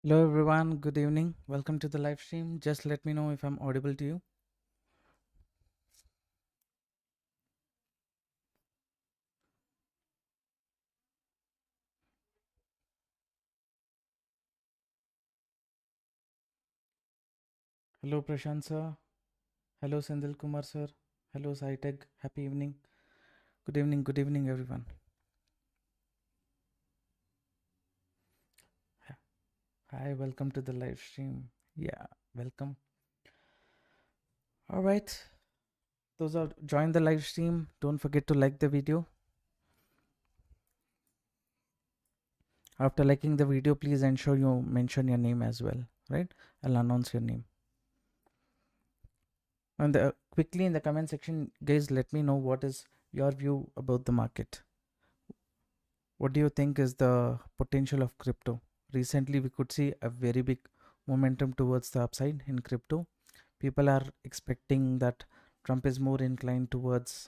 Hello everyone, good evening. Welcome to the live stream. Just let me know if I'm audible to you. Hello Prashant sir. Hello Sendil Kumar sir. Hello Saiteg. Happy evening. Good evening everyone. Hi, welcome to the live stream. Yeah, welcome. All right. Those are join the live stream. Don't forget to like the video. After liking the video, please ensure you mention your name as well, right? I'll announce your name. And quickly in the comment section, guys, let me know what is your view about the market. What do you think is the potential of crypto? Recently, we could see a very big momentum towards the upside in crypto. People are expecting that Trump is more inclined towards,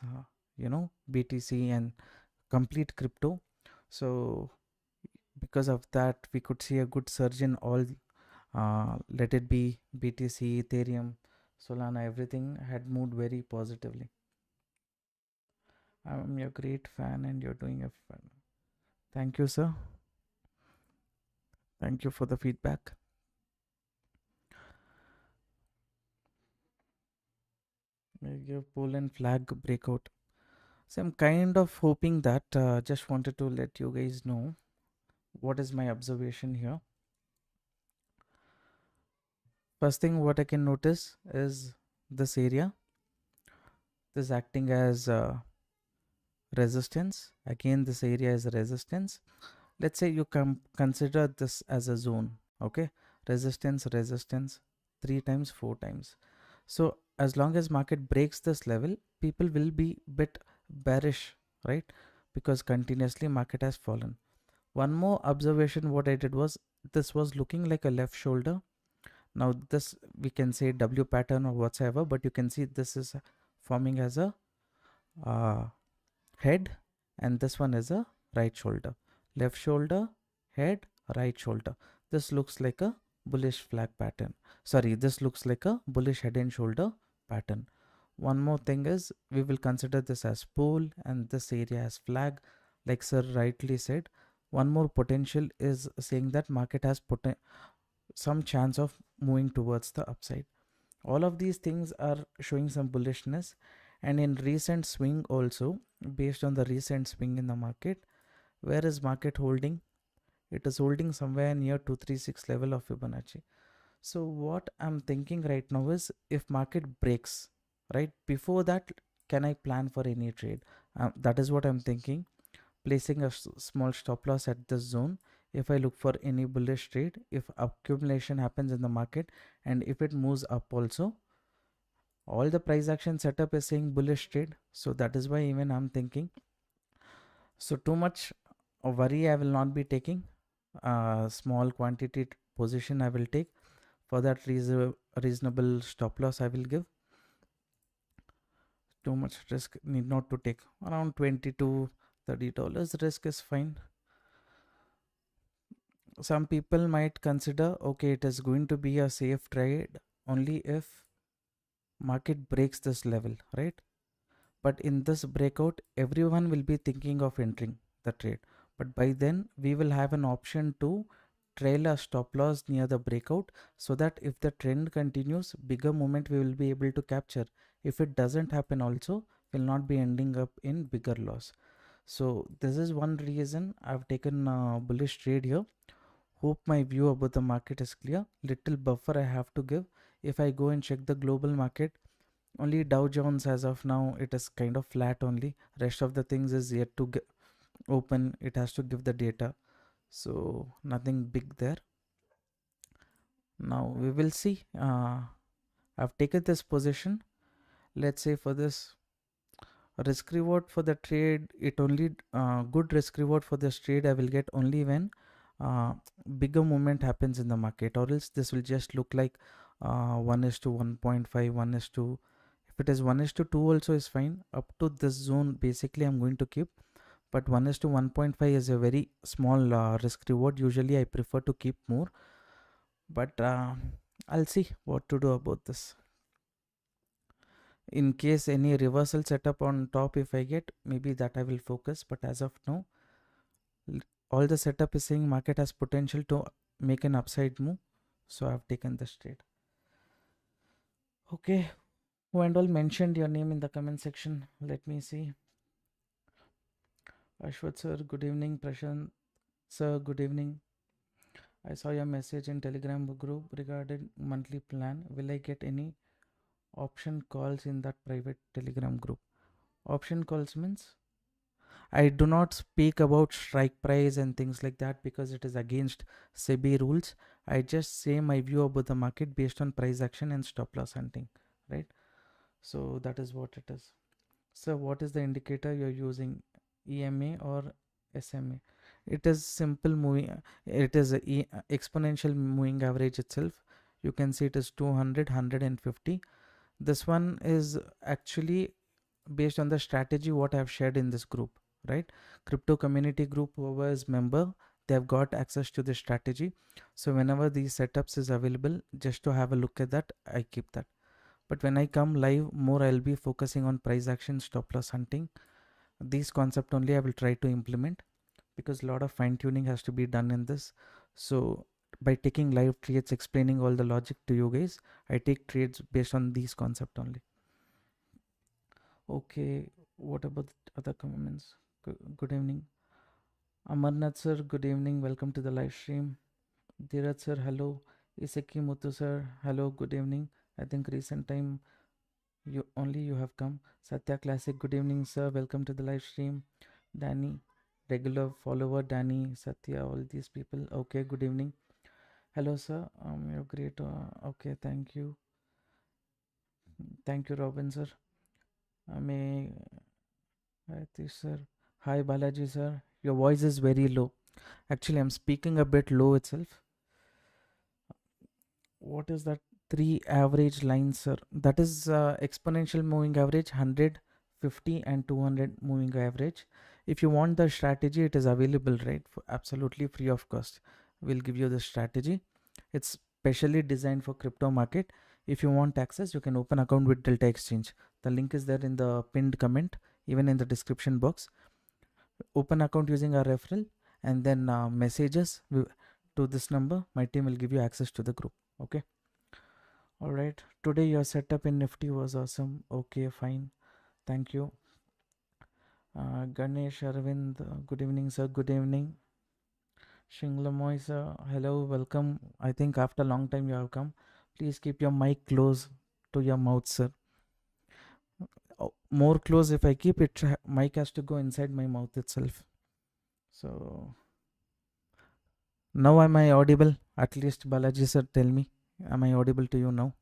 BTC and complete crypto. So, because of that, we could see a good surge in all, let it be BTC, Ethereum, Solana, everything had moved very positively. I'm your great fan and you're doing a fan. Thank you, sir. Thank you for the feedback. Give Poland flag breakout. So I'm kind of hoping that just wanted to let you guys know what is my observation here. First thing what I can notice is this area. This is acting as resistance. Again, this area is resistance. Let's say you consider this as a zone. Okay, resistance, resistance, 3 times, 4 times. So as long as market breaks this level, people will be bit bearish, right? Because continuously market has fallen. One more observation what I did was this was looking like a left shoulder. Now this we can say W pattern or whatsoever, but you can see this is forming as a head, and this one is a right shoulder. Left shoulder, head, right shoulder. This looks like a bullish flag pattern. Sorry, this looks like a bullish head and shoulder pattern. One more thing is we will consider this as pole and this area as flag. Like sir rightly said, one more potential is saying that market has some chance of moving towards the upside. All of these things are showing some bullishness, and in recent swing also, based on the recent swing in the market, where is market holding? It is holding somewhere near 236 level of Fibonacci. So what I'm thinking right now is if market breaks, right, before that, can I plan for any trade? That is what I'm thinking. Placing a small stop loss at this zone. If I look for any bullish trade, if accumulation happens in the market and if it moves up also, all the price action setup is saying bullish trade. So that is why even I'm thinking. So too much worry I will not be taking. Small quantity position I will take. For that reasonable stop loss I will give. Too much risk need not to take. Around $20 to $30 risk is fine. Some people might consider, okay, it is going to be a safe trade only if market breaks this level, right? But in this breakout, everyone will be thinking of entering the trade. But by then, we will have an option to trail a stop loss near the breakout, so that if the trend continues, bigger movement we will be able to capture. If it doesn't happen also, will not be ending up in bigger loss. So this is one reason I've taken a bullish trade here. Hope my view about the market is clear. Little buffer I have to give. If I go and check the global market, only Dow Jones as of now, it is kind of flat only. Rest of the things is yet to open. It has to give the data. So nothing big there. Now we will see. I've taken this position. Let's say for this risk reward for the trade, it only good risk reward for this trade I will get only when bigger movement happens in the market, or else this will just look like 1:1.5, 1:2. If it is 1:2 also is fine. Up to this zone basically I'm going to keep, but 1:1.5 is a very small risk reward. Usually I prefer to keep more. but I'll see what to do about this. In case any reversal setup on top, if I get, maybe that I will focus, but as of now, all the setup is saying market has potential to make an upside move, so I've taken this trade. Okay, who and all mentioned your name in the comment section? Let me see. Ashwat sir, good evening. Prashant sir, good evening. I saw your message in Telegram group regarding monthly plan. Will I get any option calls in that private Telegram group? Option calls means I do not speak about strike price and things like that because it is against SEBI rules. I just say my view about the market based on price action and stop loss hunting, right? So that is what it is. So what is the indicator you're using, EMA or SMA? It is simple moving, it is a exponential moving average itself. You can see it is 200, 150. This one is actually based on the strategy what I have shared in this group, right? Crypto community group, whoever is member, they have got access to the strategy. So whenever these setups is available, just to have a look at that, I keep that. But when I come live more, I'll be focusing on price action, stop loss hunting. These concept only I will try to implement because a lot of fine tuning has to be done in this. So by taking live trades, explaining all the logic to you guys, I take trades based on these concept only. Okay, what about other comments? Good evening. Amarnath sir, good evening. Welcome to the live stream. Dheeraj sir, hello. Iseki Muthu sir, hello. Good evening. I think recent time you have come. Satya Classic, good evening sir. Welcome to the live stream. Danny, regular follower. Danny, Satya, all these people. Okay, good evening. Hello sir. You're great. Okay, thank you. Thank you, Robin sir. May Hi sir. Hi Balaji sir. Your voice is very low. Actually, I'm speaking a bit low itself. What is that? 3 average lines, sir. That is exponential moving average, 100, 50 and 200 moving average. If you want the strategy, it is available, right? For absolutely free of cost. We'll give you the strategy. It's specially designed for crypto market. If you want access, you can open account with Delta Exchange. The link is there in the pinned comment, even in the description box. Open account using our referral and then messages to this number. My team will give you access to the group. Okay. All right. Today your setup in Nifty was awesome. Okay, fine. Thank you. Ganesh Arvind, good evening, sir. Good evening. Shinglamoy, sir. Hello, welcome. I think after a long time you have come. Please keep your mic close to your mouth, sir. More close if I keep it, mic has to go inside my mouth itself. So now am I audible? At least Balaji sir, tell me. Am I audible to you now?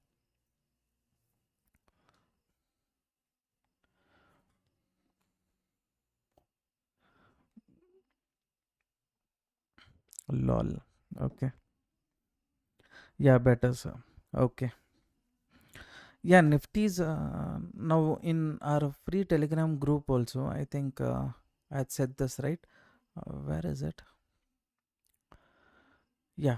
Lol. Okay. Yeah, better, sir. Okay. Yeah, Nifty's now in our free Telegram group also. I think I had said this right. Where is it? Yeah,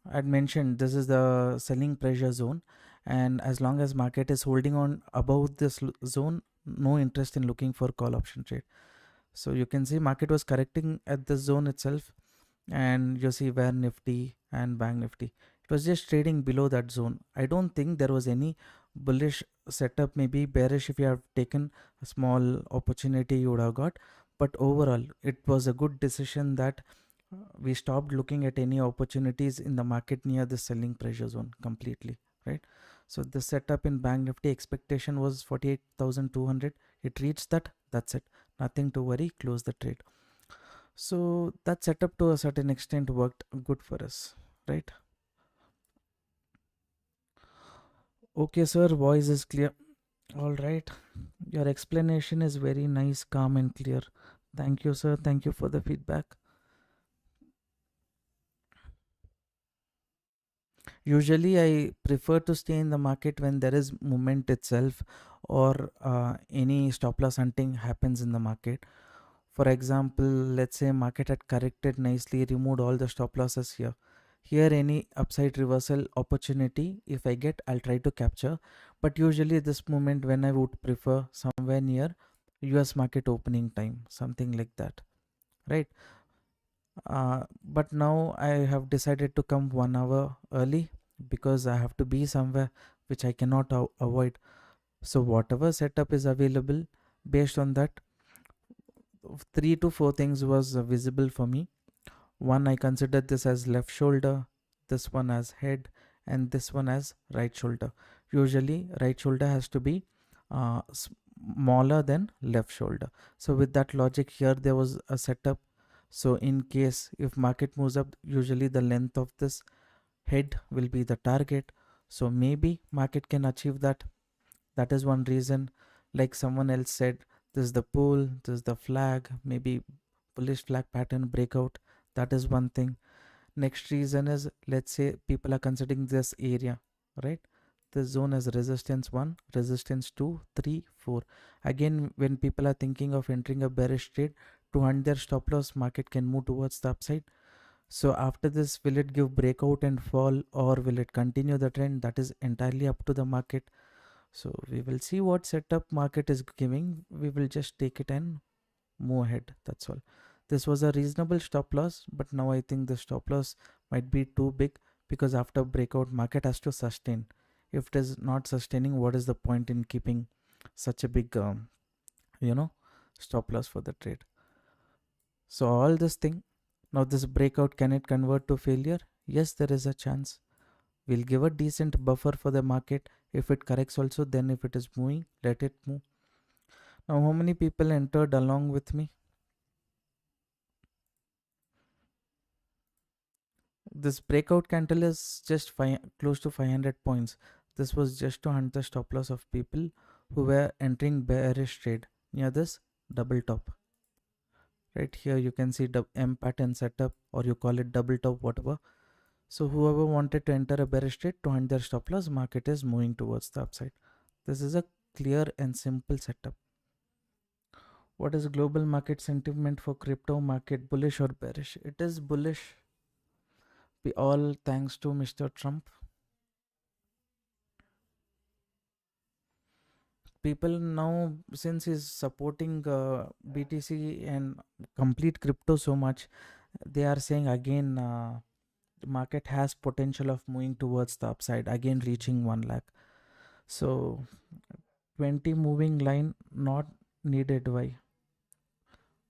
I had mentioned this is the selling pressure zone, and as long as market is holding on above this zone, no interest in looking for call option trade. So you can see market was correcting at the zone itself, and you see where Nifty and Bank Nifty, it was just trading below that zone. I don't think there was any bullish setup. Maybe bearish, if you have taken a small opportunity you would have got, but overall it was a good decision that we stopped looking at any opportunities in the market near the selling pressure zone completely, right? So the setup in Bank Nifty expectation was 48,200. It reached that. That's it. Nothing to worry. Close the trade. So that setup to a certain extent worked good for us, right? Okay, sir, voice is clear. All right. Your explanation is very nice, calm and clear. Thank you, sir. Thank you for the feedback. Usually, I prefer to stay in the market when there is movement itself or any stop loss hunting happens in the market. For example, let's say market had corrected nicely, removed all the stop losses here. Here any upside reversal opportunity if I get, I'll try to capture, but usually this moment when I would prefer somewhere near US market opening time, something like that, right? But now I have decided to come 1 hour early because I have to be somewhere which I cannot avoid. So whatever setup is available, based on that, 3 to 4 things was visible for me. One, I considered this as left shoulder, this one as head, and this one as right shoulder. Usually right shoulder has to be smaller than left shoulder. So with that logic here, there was a setup. So in case if market moves up, usually the length of this head will be the target. So maybe market can achieve that. That is one reason. Like someone else said, this is the pull, this is the flag, maybe bullish flag pattern breakout. That is one thing. Next reason is, let's say people are considering this area, right? This zone as resistance 1, resistance 2, 3, 4. Again, when people are thinking of entering a bearish trade, to hunt their stop loss, market can move towards the upside. So after this, will it give breakout and fall, or will it continue the trend? That is entirely up to the market. So we will see what setup market is giving. We will just take it and move ahead. That's all. This was a reasonable stop loss, but now I think the stop loss might be too big, because after breakout market has to sustain. If it is not sustaining, what is the point in keeping such a big stop loss for the trade? So all this thing, now this breakout, can it convert to failure? Yes, there is a chance. We'll give a decent buffer for the market. If it corrects also, then if it is moving, let it move. Now how many people entered along with me? This breakout candle is just close to 500 points. This was just to hunt the stop loss of people who were entering bearish trade near this double top. Right here you can see the M pattern setup, or you call it double top, whatever. So whoever wanted to enter a bearish trade to hunt their stop loss, market is moving towards the upside. This is a clear and simple setup. What is global market sentiment for crypto market, bullish or bearish? It is bullish. Be all thanks to Mr. Trump. People now, since he's supporting BTC and complete crypto so much, they are saying again the market has potential of moving towards the upside, again reaching 1 lakh. So 20 moving line not needed. Why?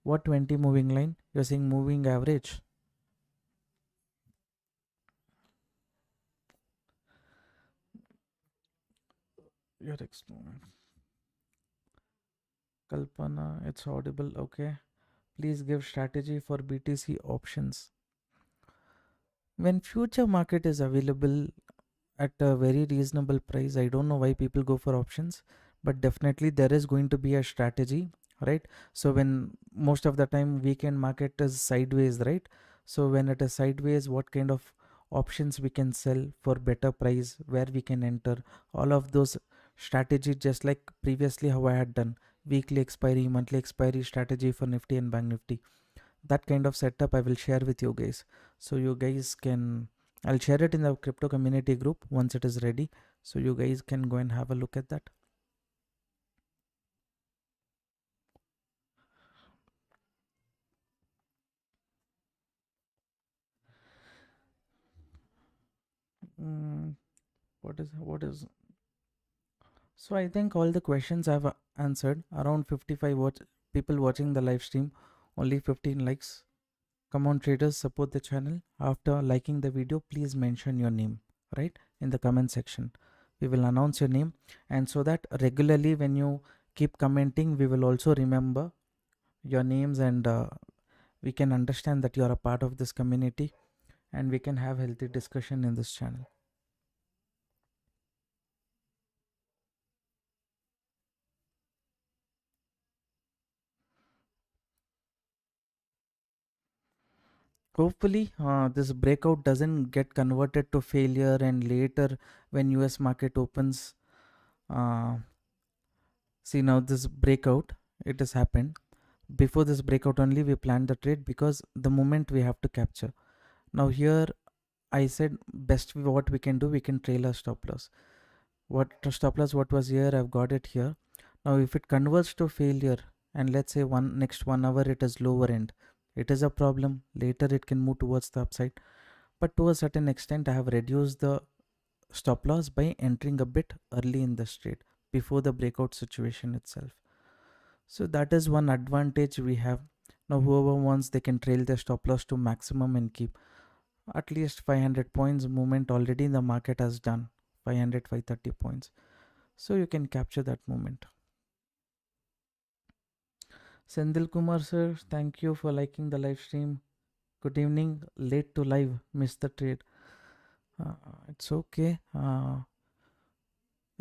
What 20 moving line? You're saying moving average. Your experiment. Kalpana, it's audible. Okay. Please give strategy for BTC options. When future market is available at a very reasonable price, I don't know why people go for options, but definitely there is going to be a strategy, right? So when most of the time weekend market is sideways, right? So when it is sideways, what kind of options we can sell for better price, where we can enter, all of those strategy, just like previously how I had done weekly expiry, monthly expiry strategy for Nifty and Bank Nifty. That kind of setup I will share with you guys, so you guys can, I'll share it in the crypto community group once it is ready, so you guys can go and have a look at that. mm, what is so I think all the questions I've answered. Around 55 people watching the live stream, only 15 likes. Come on traders, support the channel. After liking the video, please mention your name, right, in the comment section. We will announce your name, and so that regularly when you keep commenting, we will also remember your names, and we can understand that you are a part of this community, and we can have healthy discussion in this channel. Hopefully this breakout doesn't get converted to failure, and later when US market opens, see now this breakout, it has happened. Before this breakout only we planned the trade, because the moment we have to capture. Now here I said best what we can do, we can trail a stop loss. What stop loss what was here, I've got it here. Now if it converts to failure, and let's say next 1 hour it is lower end, it is a problem. Later it can move towards the upside, but to a certain extent I have reduced the stop loss by entering a bit early in the trade before the breakout situation itself. So that is one advantage we have. Now whoever wants, they can trail their stop loss to maximum and keep at least 500 points movement already the market has done. 500 530 points, so you can capture that moment. Sendil Kumar sir, thank you for liking the live stream. Good evening, late to live, missed the trade. It's okay.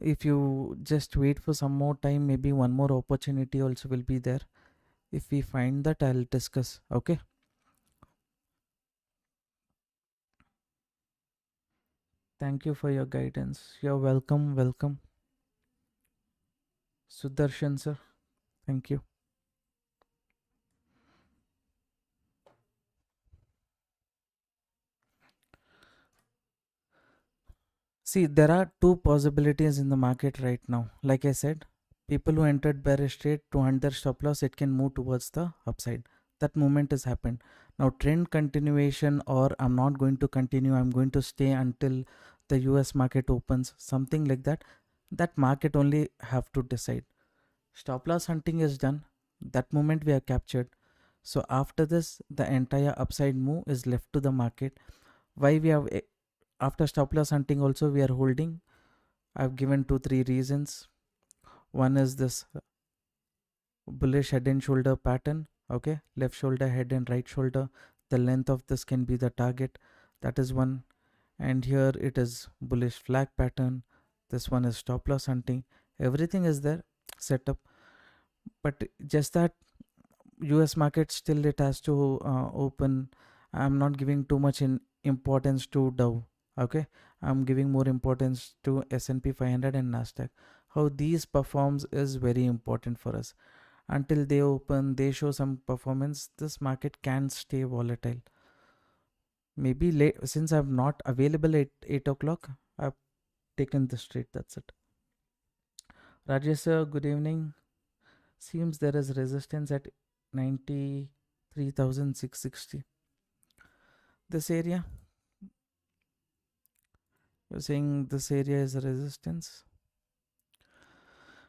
If you just wait for some more time, maybe one more opportunity also will be there. If we find that, I'll discuss. Okay. Thank you for your guidance. You're welcome. Welcome. Sudarshan sir, thank you. See, there are two possibilities in the market right now. Like I said, people who entered bearish trade to hunt their stop loss, it can move towards the upside. That movement has happened. Now trend continuation, or I'm not going to continue, I'm going to stay until the US market opens, something like that. That market only have to decide. Stop loss hunting is done. That moment we are captured. So after this, the entire upside move is left to the market. Why we have after stop loss hunting also we are holding? I've given 2-3 reasons. One is this bullish head and shoulder pattern. Okay, left shoulder, head and right shoulder, the length of this can be the target. That is one. And here it is bullish flag pattern. This one is stop loss hunting. Everything is there set up, but just that US market still it has to open. I'm not giving too much importance to Dow. Okay, I'm giving more importance to S&P 500 and Nasdaq. How these performs is very important for us. Until they open, they show some performance, this market can stay volatile. Maybe late, since I'm not available at 8 o'clock, I've taken this trade. That's it. Rajesh sir, good evening. Seems there is resistance at 93,660. This area, you're saying this area is a resistance?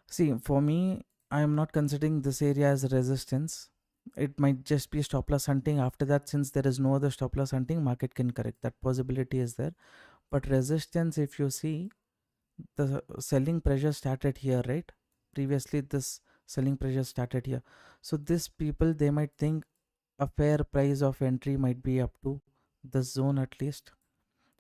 See, for me, I am not considering this area as a resistance. It might just be stop loss hunting. After that, since there is no other stop loss hunting, market can correct. That possibility is there. But resistance, if you see, the selling pressure started here, right? Previously, this selling pressure started here. So this people, they might think a fair price of entry might be up to this zone at least.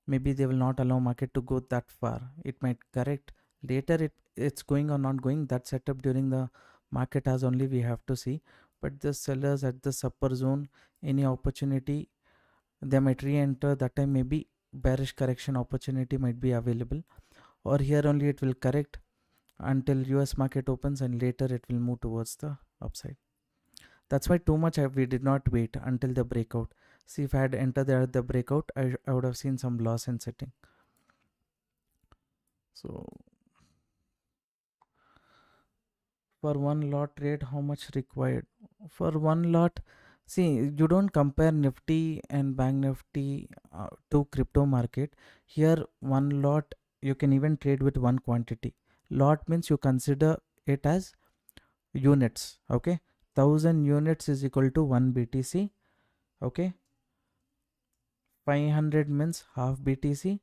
Maybe they will not allow market to go that far. It might correct. Later it's going or not going. That setup during the market has only we have to see. But the sellers at this upper zone, any opportunity, they might re-enter. That time maybe bearish correction opportunity might be available, or here only it will correct until US market opens, and later it will move towards the upside. That's why too much we did not wait until the breakout. See, if I had entered there at the breakout, I would have seen some loss in setting. So for one lot trade, how much required? For one lot, see, you don't compare Nifty and Bank Nifty to crypto market. Here, one lot, you can even trade with one quantity. Lot means you consider it as units. Okay, 1000 units is equal to 1 BTC. Okay, 500 means half BTC.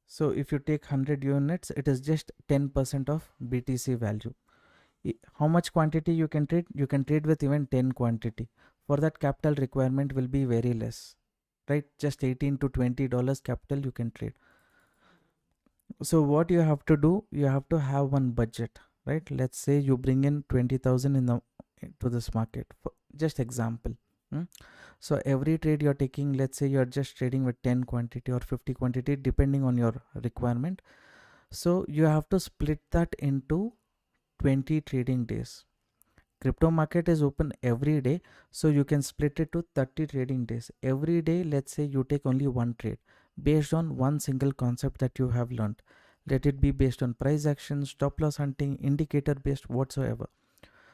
So if you take 100 units, it is just 10% of BTC value. How much quantity you can trade? You can trade with even 10 quantity. For that, capital requirement will be very less, right? Just $18 to $20 capital you can trade. So what you have to do, you have to have one budget, right? Let's say you bring in 20,000 to this market, for just example. So every trade you're taking, let's say you're just trading with 10 quantity or 50 quantity depending on your requirement. So you have to split that into 20 trading days. Crypto market is open every day, so you can split it to 30 trading days. Every day, let's say you take only one trade based on one single concept that you have learned. Let it be based on price action, stop loss hunting, indicator based, whatsoever.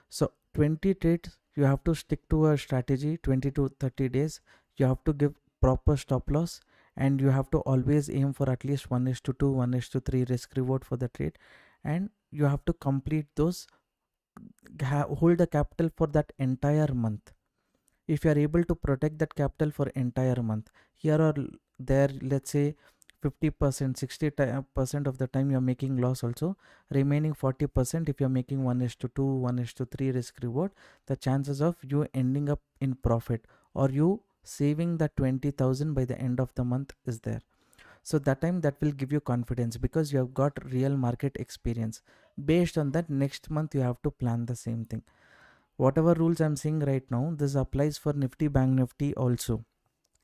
So 20 trades, you have to stick to a strategy. 20 to 30 days, you have to give proper stop loss, and you have to always aim for at least 1:2, 1:3 risk reward for the trade, and you have to complete those, hold the capital for that entire month. If you are able to protect that capital for entire month, here or there, let's say 50%, 60% of the time you're making loss also, remaining 40%, if you're making 1:2, 1:3 risk reward, the chances of you ending up in profit or you saving the 20,000 by the end of the month is there. So that time, that will give you confidence because you have got real market experience. Based on that, next month you have to plan the same thing. Whatever rules I'm saying right now, this applies for Nifty, Bank Nifty also,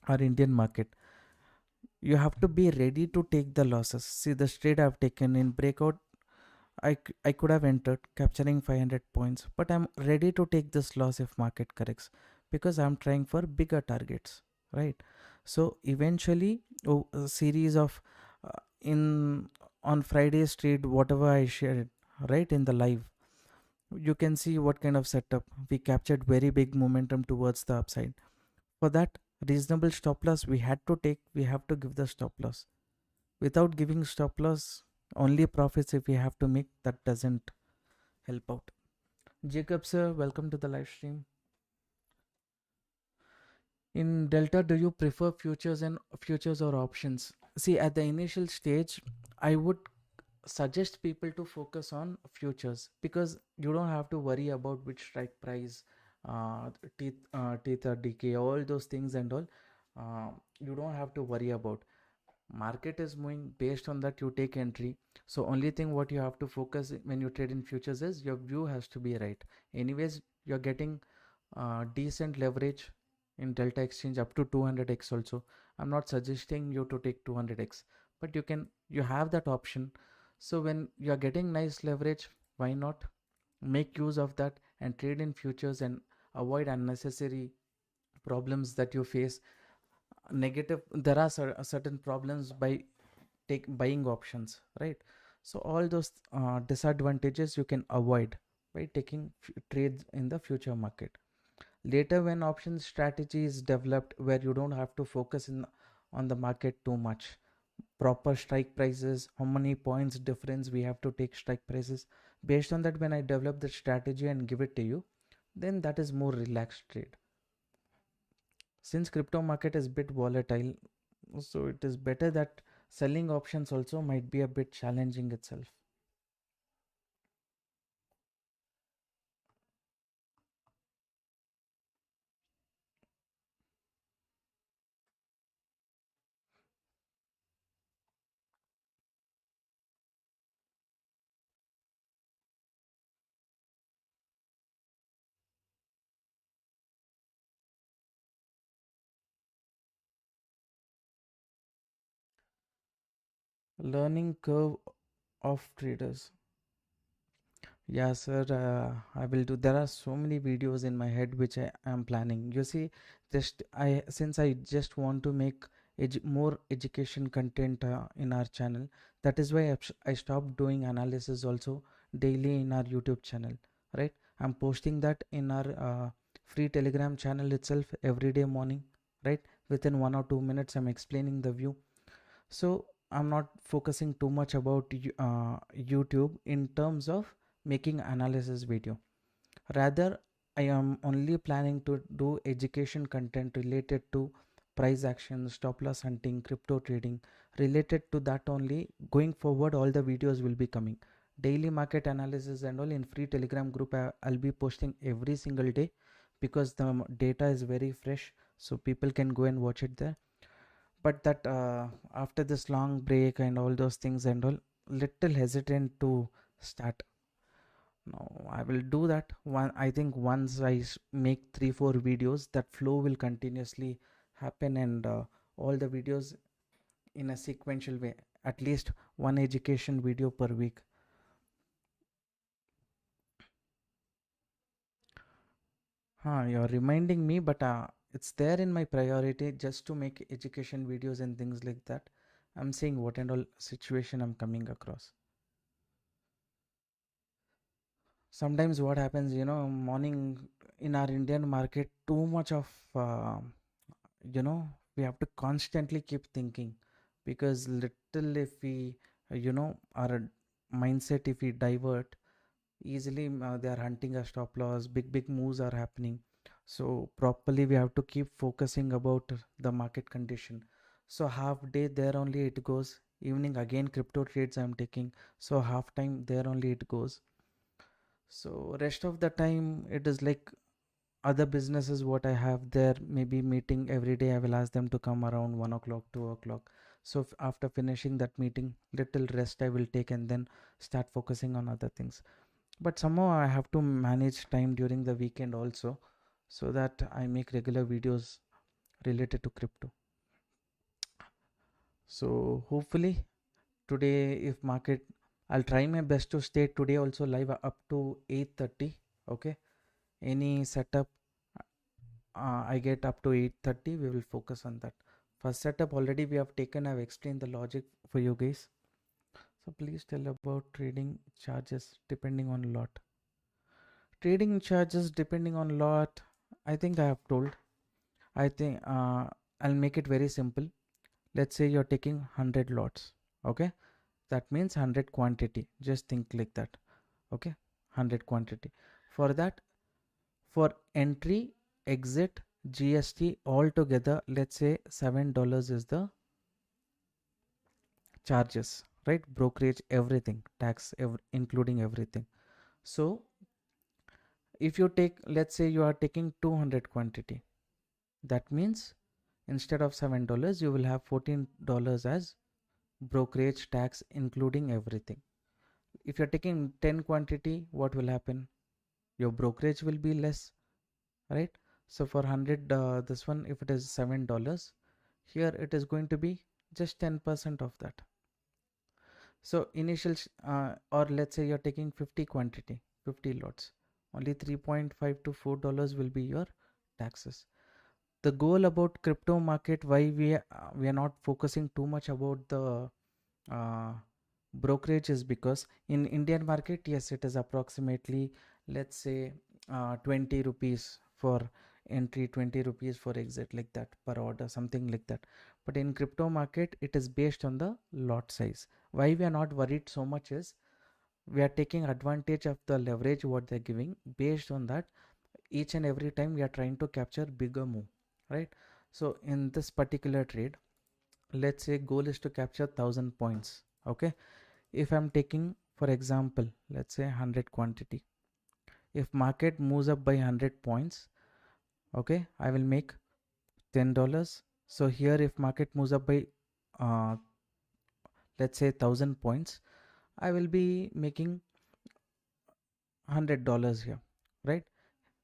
our Indian market. You have to be ready to take the losses. See the trade I've taken in breakout, I could have entered capturing 500 points, but I'm ready to take this loss if market corrects because I'm trying for bigger targets, right? So eventually, a series of in on Friday's trade, whatever I shared, right, in the live, you can see what kind of setup we captured. Very big momentum towards the upside. For that, reasonable stop loss we had to take, we have to give the stop loss. Without giving stop loss, only profits if we have to make, that doesn't help out. Jacob sir, welcome to the live stream. In Delta, do you prefer futures or options? See, at the initial stage, I would suggest people to focus on futures because you don't have to worry about which strike price, teeth or decay, all those things and all. You don't have to worry about. Market is moving, based on that you take entry. So only thing what you have to focus when you trade in futures is your view has to be right. Anyways, you're getting decent leverage in Delta Exchange up to 200x also. I'm not suggesting you to take 200x, but you have that option. So when you're getting nice leverage, why not make use of that and trade in futures and avoid unnecessary problems that you face. Negative, there are certain problems by buying options, right? So all those disadvantages you can avoid by taking trades in the future market. Later, when option strategy is developed where you don't have to focus on the market too much, proper strike prices, how many points difference we have to take strike prices, based on that when I develop the strategy and give it to you, then that is more relaxed trade. Since crypto market is bit volatile, so it is better that selling options also might be a bit challenging itself. Learning curve of traders. Yeah, sir, I will do. There are so many videos in my head which I am planning. You see, since I just want to make more education content in our channel, that is why I stopped doing analysis also daily in our YouTube channel. Right? I'm posting that in our free Telegram channel itself every day morning. Right? Within 1 or 2 minutes, I'm explaining the view. So I'm not focusing too much about YouTube in terms of making analysis video. Rather, I am only planning to do education content related to price action, stop loss hunting, crypto trading. Related to that only, going forward all the videos will be coming. Daily market analysis and all in free Telegram group I'll be posting every single day because the data is very fresh, so people can go and watch it there. But that after this long break and all those things and all, little hesitant to start. No, I will do that one. I think once I make 3-4 videos, that flow will continuously happen, and all the videos in a sequential way, at least one education video per week. You're reminding me, but it's there in my priority just to make education videos and things like that. I'm saying what and all situation I'm coming across. Sometimes what happens, morning in our Indian market, too much of, we have to constantly keep thinking, because little if we, our mindset, if we divert easily, they are hunting a stop loss, big moves are happening. So properly we have to keep focusing about the market condition. So half day there only it goes, evening again crypto trades I'm taking, so half time there only it goes. So rest of the time it is like other businesses what I have there, maybe meeting every day, I will ask them to come around 1 o'clock 2 o'clock. So after finishing that meeting, little rest I will take and then start focusing on other things. But somehow I have to manage time during the weekend also, so that I make regular videos related to crypto. So hopefully today, if market, I'll try my best to stay today also live up to 8:30. Okay, any setup I get up to 8:30, we will focus on that. First setup already we have taken, I've explained the logic for you guys. So please tell about trading charges depending on lot. Trading charges depending on lot, I think I have told. I think I'll make it very simple. Let's say you're taking 100 lots. Okay, that means 100 quantity. Just think like that. Okay, 100 quantity. For that, for entry, exit, GST all together, let's say $7 is the charges, right? Brokerage, everything, tax, including everything. So if you take, let's say you are taking 200 quantity, that means instead of $7, you will have $14 as brokerage tax, including everything. If you're taking 10 quantity, what will happen? Your brokerage will be less, right? So for 100, this one, if it is $7, here it is going to be just 10% of that. So initial, or let's say you're taking 50 quantity, 50 lots, only 3.5 to $4 will be your taxes. The goal about crypto market, why we are not focusing too much about the uh, brokerage, is because in Indian market, yes, it is approximately, let's say 20 rupees for entry, 20 rupees for exit, like that per order, something like that. But in crypto market, it is based on the lot size. Why we are not worried so much is we are taking advantage of the leverage what they're giving. Based on that, each and every time we are trying to capture bigger move, right? So in this particular trade, let's say goal is to capture 1000 points. Okay, if I'm taking, for example, let's say 100 quantity, if market moves up by 100 points, okay, I will make $10. So here if market moves up by uh, let's say 1000 points, I will be making $100 here, right?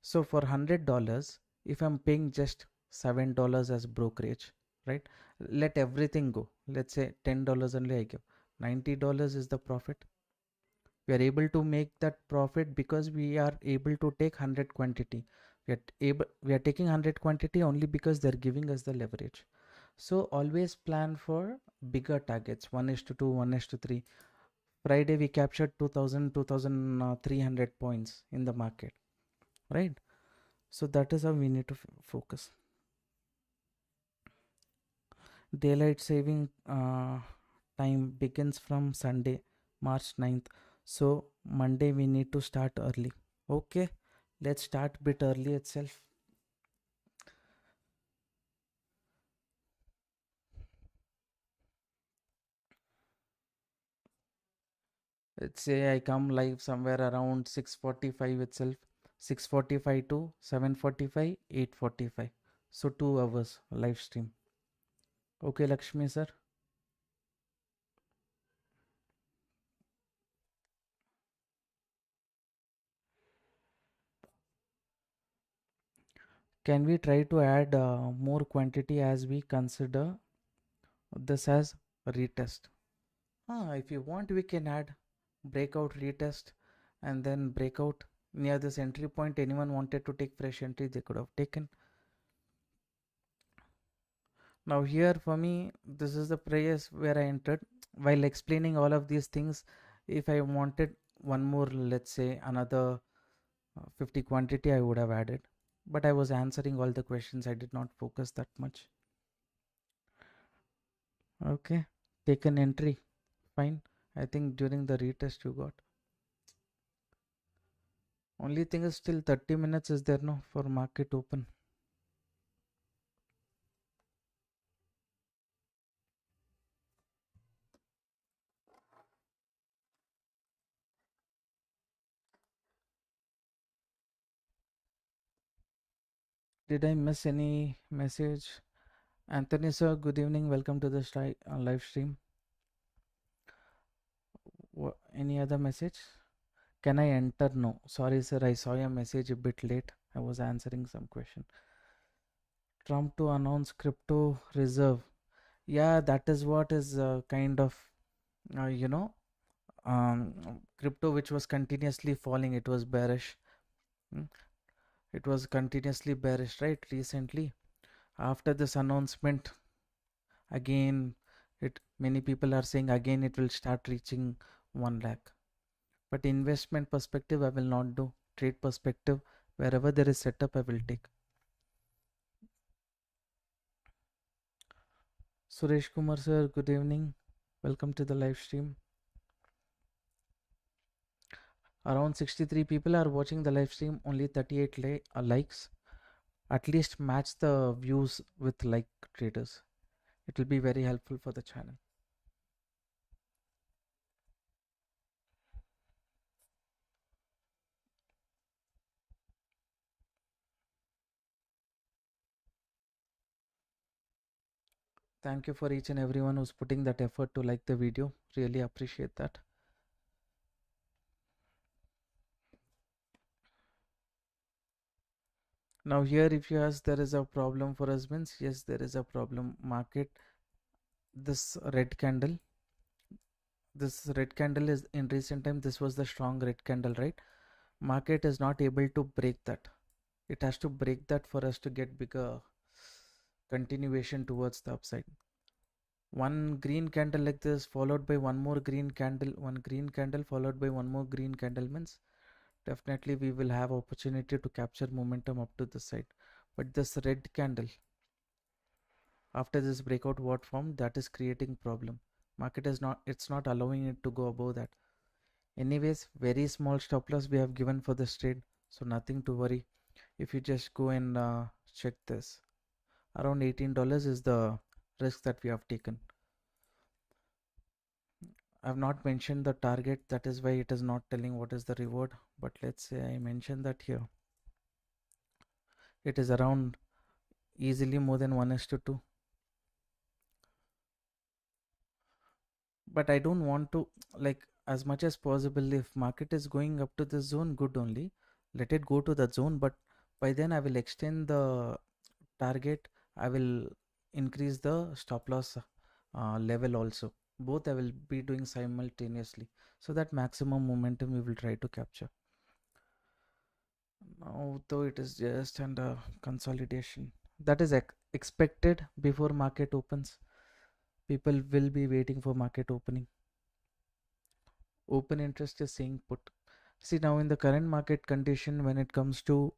So for $100, if I'm paying just $7 as brokerage, right? Let everything go. Let's say $10 only I give. $90 is the profit. We are able to make that profit because we are able to take 100 quantity. We are taking 100 quantity only because they're giving us the leverage. So always plan for bigger targets. 1:2, 1:3. Friday we captured 2000, 2300 points in the market, right? So that is how we need to focus. Daylight saving time begins from Sunday, March 9th. So Monday we need to start early. Okay, let's start bit early itself. Let's say I come live somewhere around 6:45 itself. 6:45 to 7:45, 8:45. So 2 hours live stream. Okay, Lakshmi sir. Can we try to add more quantity as we consider this as retest? If you want, we can add breakout, retest, and then breakout. near this entry point, anyone wanted to take fresh entry, they could have taken. Now here for me, this is the price where I entered. While explaining all of these things, if I wanted one more, let's say another 50 quantity, I would have added, but I was answering all the questions. I did not focus that much. Okay, take an entry, fine. I think during the retest you got. Only thing is still 30 minutes is there no for market open. Did I miss any message? Anthony sir, good evening, welcome to the live stream. Any other message? Can I enter? No, sorry sir, I saw your message a bit late. I was answering some question. Trump to announce crypto reserve. Yeah, that is what is kind of crypto which was continuously falling. It was bearish. It was continuously bearish, right? Recently, after this announcement, again, many people are saying again it will start reaching 1 lakh. But investment perspective, I will not do. Trade perspective, wherever there is setup, I will take. Suresh Kumar sir, good evening. Welcome to the live stream. Around 63 people are watching the live stream, only 38 likes. At least match the views with like traders. It will be very helpful for the channel. Thank you for each and everyone who's putting that effort to like the video. Really appreciate that. Now here if you ask there is a problem for us means yes, there is a problem. Market, this red candle is in recent time, this was the strong red candle, right? Market is not able to break that. It has to break that for us to get bigger continuation towards the upside. One green candle like this followed by one more green candle, one green candle followed by one more green candle means definitely we will have opportunity to capture momentum up to the side. But this red candle after this breakout what form, that is creating problem. Market is not, it's not allowing it to go above that. Anyways, very small stop loss we have given for this trade, so nothing to worry. If you just go and check this, around $18 is the risk that we have taken. I have not mentioned the target, that is why it is not telling what is the reward, but let's say I mentioned that here. It is around easily more than 1:2. But I don't want to, like, as much as possible, if market is going up to this zone, good only. Let it go to that zone, but by then I will extend the target. I will increase the stop loss level also. Both I will be doing simultaneously, so that maximum momentum we will try to capture. Now though it is just under consolidation, that is expected before market opens. People will be waiting for market opening. Open interest is saying put. See, now in the current market condition, when it comes to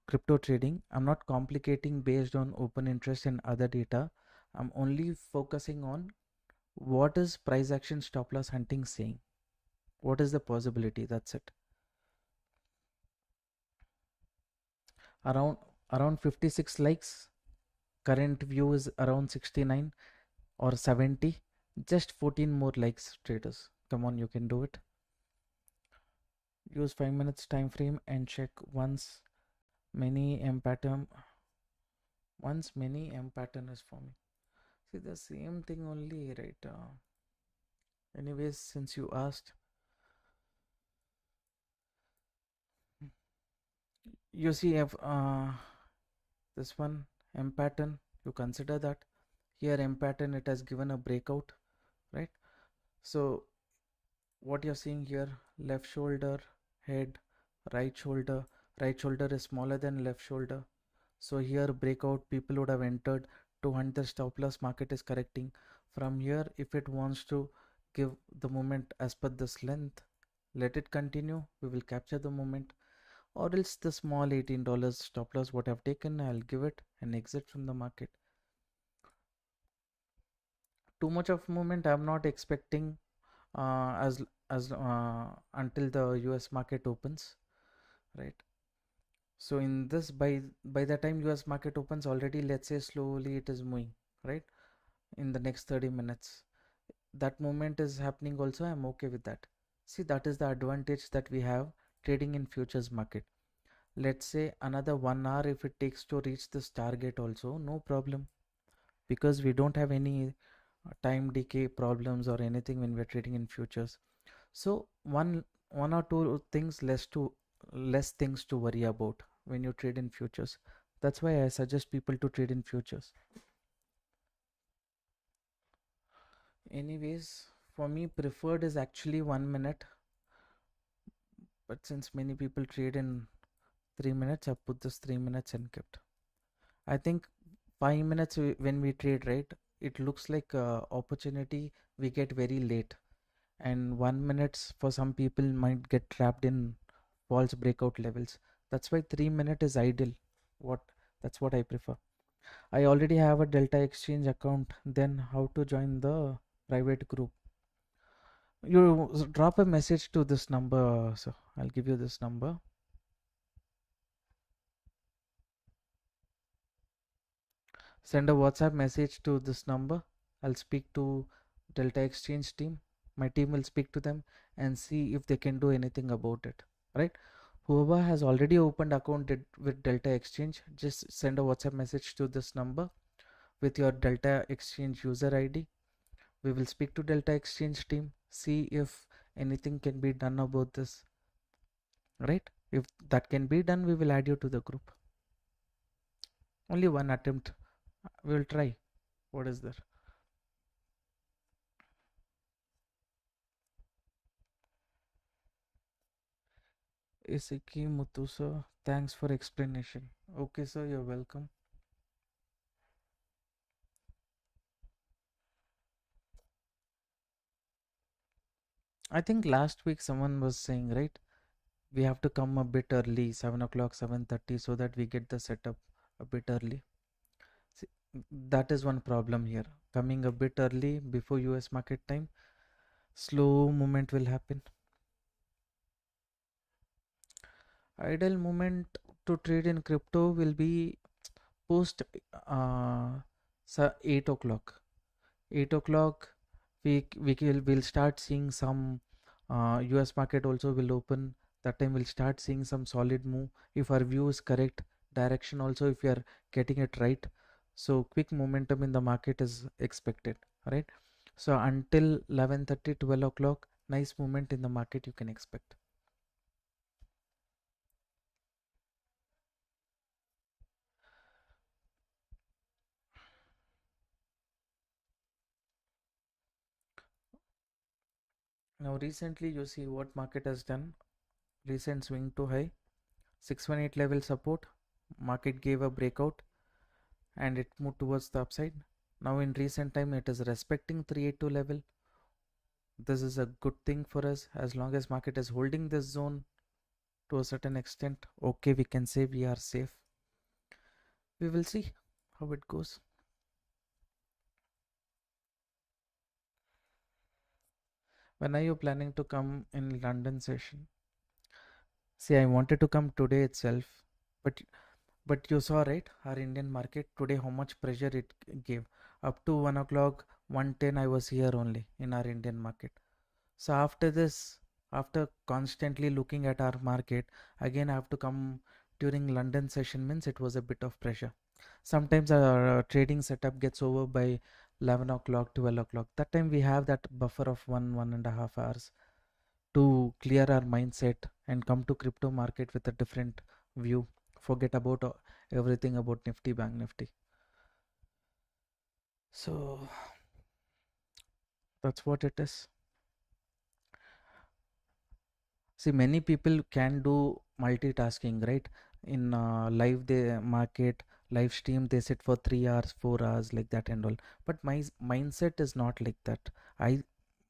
crypto trading, I'm not complicating based on open interest and other data. I'm only focusing on what is price action stop loss hunting saying. What is the possibility? That's it. Around 56 likes. Current view is around 69 or 70. Just 14 more likes, traders. Come on, you can do it. Use 5 minutes time frame and check once many M pattern is forming. See, the same thing only, right? Anyways, since you asked, you see if this one M pattern, you consider that here M pattern, it has given a breakout, right? So what you're seeing here, left shoulder head, right shoulder. Right shoulder is smaller than left shoulder. So here breakout people would have entered to hunt the stop loss. Market is correcting. From here, if it wants to give the movement as per this length, let it continue. We will capture the moment, or else the small $18 stop loss what I've taken, I'll give it an exit from the market. Too much of movement I'm not expecting as until the US market opens, right? So in this, by the time US market opens, already let's say slowly it is moving, right? In the next 30 minutes, that movement is happening also, I'm okay with that. See, that is the advantage that we have trading in futures market. Let's say another 1 hour if it takes to reach this target also, no problem, because we don't have any time decay problems or anything when we're trading in futures. So one or two things less things to worry about when you trade in futures. That's why I suggest people to trade in futures. Anyways, for me preferred is actually 1 minute, but since many people trade in 3 minutes, I put this 3 minutes and kept. I think 5 minutes when we trade, right, it looks like opportunity we get very late, and 1 minutes for some people might get trapped in false breakout levels. That's why 3 minute is ideal. What That's what I prefer. I already have a Delta Exchange account. Then how to join the private group? You drop a message to this number. So I'll give you this number. Send a WhatsApp message to this number. I'll speak to Delta Exchange team. My team will speak to them and see if they can do anything about it. Right? Whoever has already opened account with Delta Exchange, just send a WhatsApp message to this number with your Delta Exchange user ID. We will speak to Delta Exchange team, see if anything can be done about this. Right? If that can be done, we will add you to the group. Only one attempt. We will try. What is there? Isiki Muthu sir, thanks for explanation. Okay sir, you're welcome. I think last week someone was saying, right, we have to come a bit early, 7 o'clock, 7:30, so that we get the setup a bit early. See, that is one problem here. Coming a bit early before US market time, slow movement will happen. Ideal moment to trade in crypto will be post 8 o'clock. 8 o'clock we'll start seeing some US market also will open. That time we'll start seeing some solid move if our view is correct, direction also if we are getting it right. So quick momentum in the market is expected, right? So until 11:30, 12 o'clock, nice movement in the market you can expect. Now recently you see what market has done. Recent swing to high, 618 level support, market gave a breakout and it moved towards the upside. Now in recent time it is respecting 382 level. This is a good thing for us as long as market is holding this zone to a certain extent. Okay, we can say we are safe. We will see how it goes. When are you planning to come in London session? See, I wanted to come today itself, but you saw, right, our Indian market today, how much pressure it gave. Up to 1 o'clock, 1:10, I was here only in our Indian market. So after this, after constantly looking at our market, again I have to come during London session, means it was a bit of pressure. Sometimes our trading setup gets over by 11 o'clock, 12 o'clock. That time we have that buffer of 1.5 hours to clear our mindset and come to crypto market with a different view. Forget about everything about Nifty, Bank Nifty. So that's what it is. See, many people can do multitasking, right? In live they market, live stream, they sit for 3 hours, 4 hours, like that and all. But my mindset is not like that. I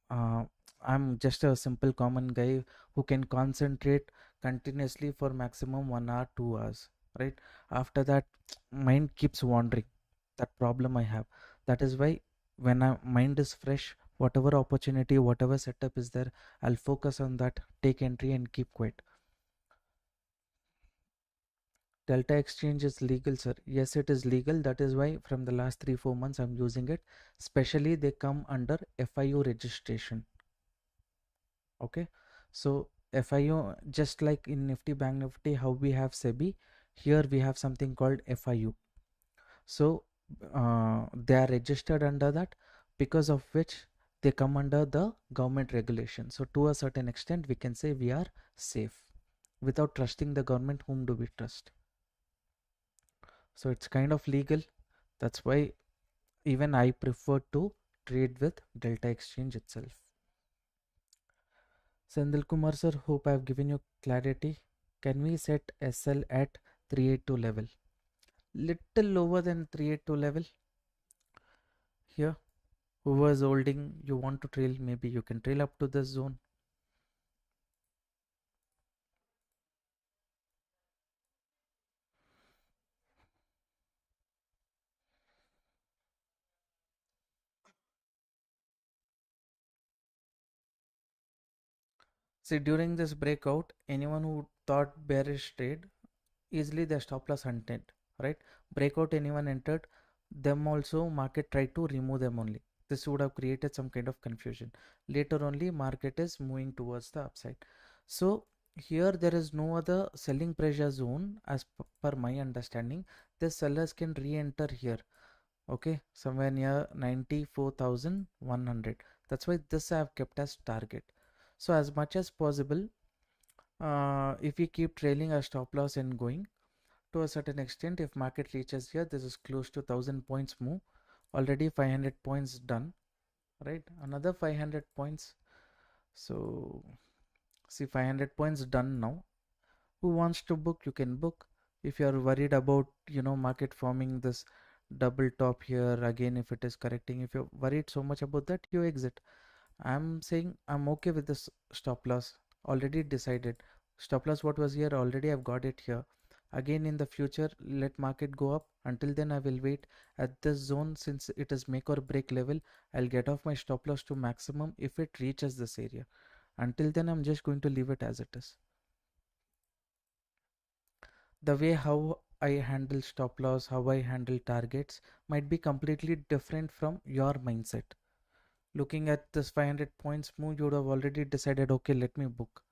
uh, I'm just a simple common guy who can concentrate continuously for maximum 1 hour, 2 hours, right? After that, mind keeps wandering. That problem I have. That is why when mind is fresh, whatever opportunity, whatever setup is there, I'll focus on that, take entry and keep quiet. Delta exchange is legal, sir. Yes, it is legal. That is why from the last 3-4 months I'm using it. Especially they come under FIU registration. Okay, so FIU, just like in Nifty Bank Nifty, how we have SEBI, here we have something called FIU. So they are registered under that, because of which they come under the government regulation. So to a certain extent, we can say we are safe. Without trusting the government, whom do we trust? So it's kind of legal. That's why even I prefer to trade with Delta Exchange itself. Sendil Kumar sir, hope I have given you clarity. Can we set SL at 382 level? Little lower than 382 level. Here, who was holding, you want to trail, maybe you can trail up to this zone. See, during this breakout, anyone who thought bearish trade, easily the stop loss hunted, right? Breakout, anyone entered, them also market tried to remove them only. This would have created some kind of confusion. Later only market is moving towards the upside. So here there is no other selling pressure zone as per my understanding. The sellers can re-enter here. Okay, somewhere near 94,100. That's why this I have kept as target. So as much as possible, if we keep trailing our stop loss and going to a certain extent, if market reaches here, this is close to 1000 points move, already 500 points done, right? Another 500 points. So see, 500 points done now. Who wants to book, you can book. If you are worried about, market forming this double top here again, if it is correcting, if you're worried so much about that, you exit. I'm saying I'm okay with this stop loss, already decided. Stop loss what was here, already I've got it here. Again in the future, let market go up. Until then I will wait at this zone. Since it is make or break level, I'll get off my stop loss to maximum if it reaches this area. Until then I'm just going to leave it as it is. The way how I handle stop loss, how I handle targets might be completely different from your mindset. Looking at this 500 points move, you would have already decided, okay, let me book.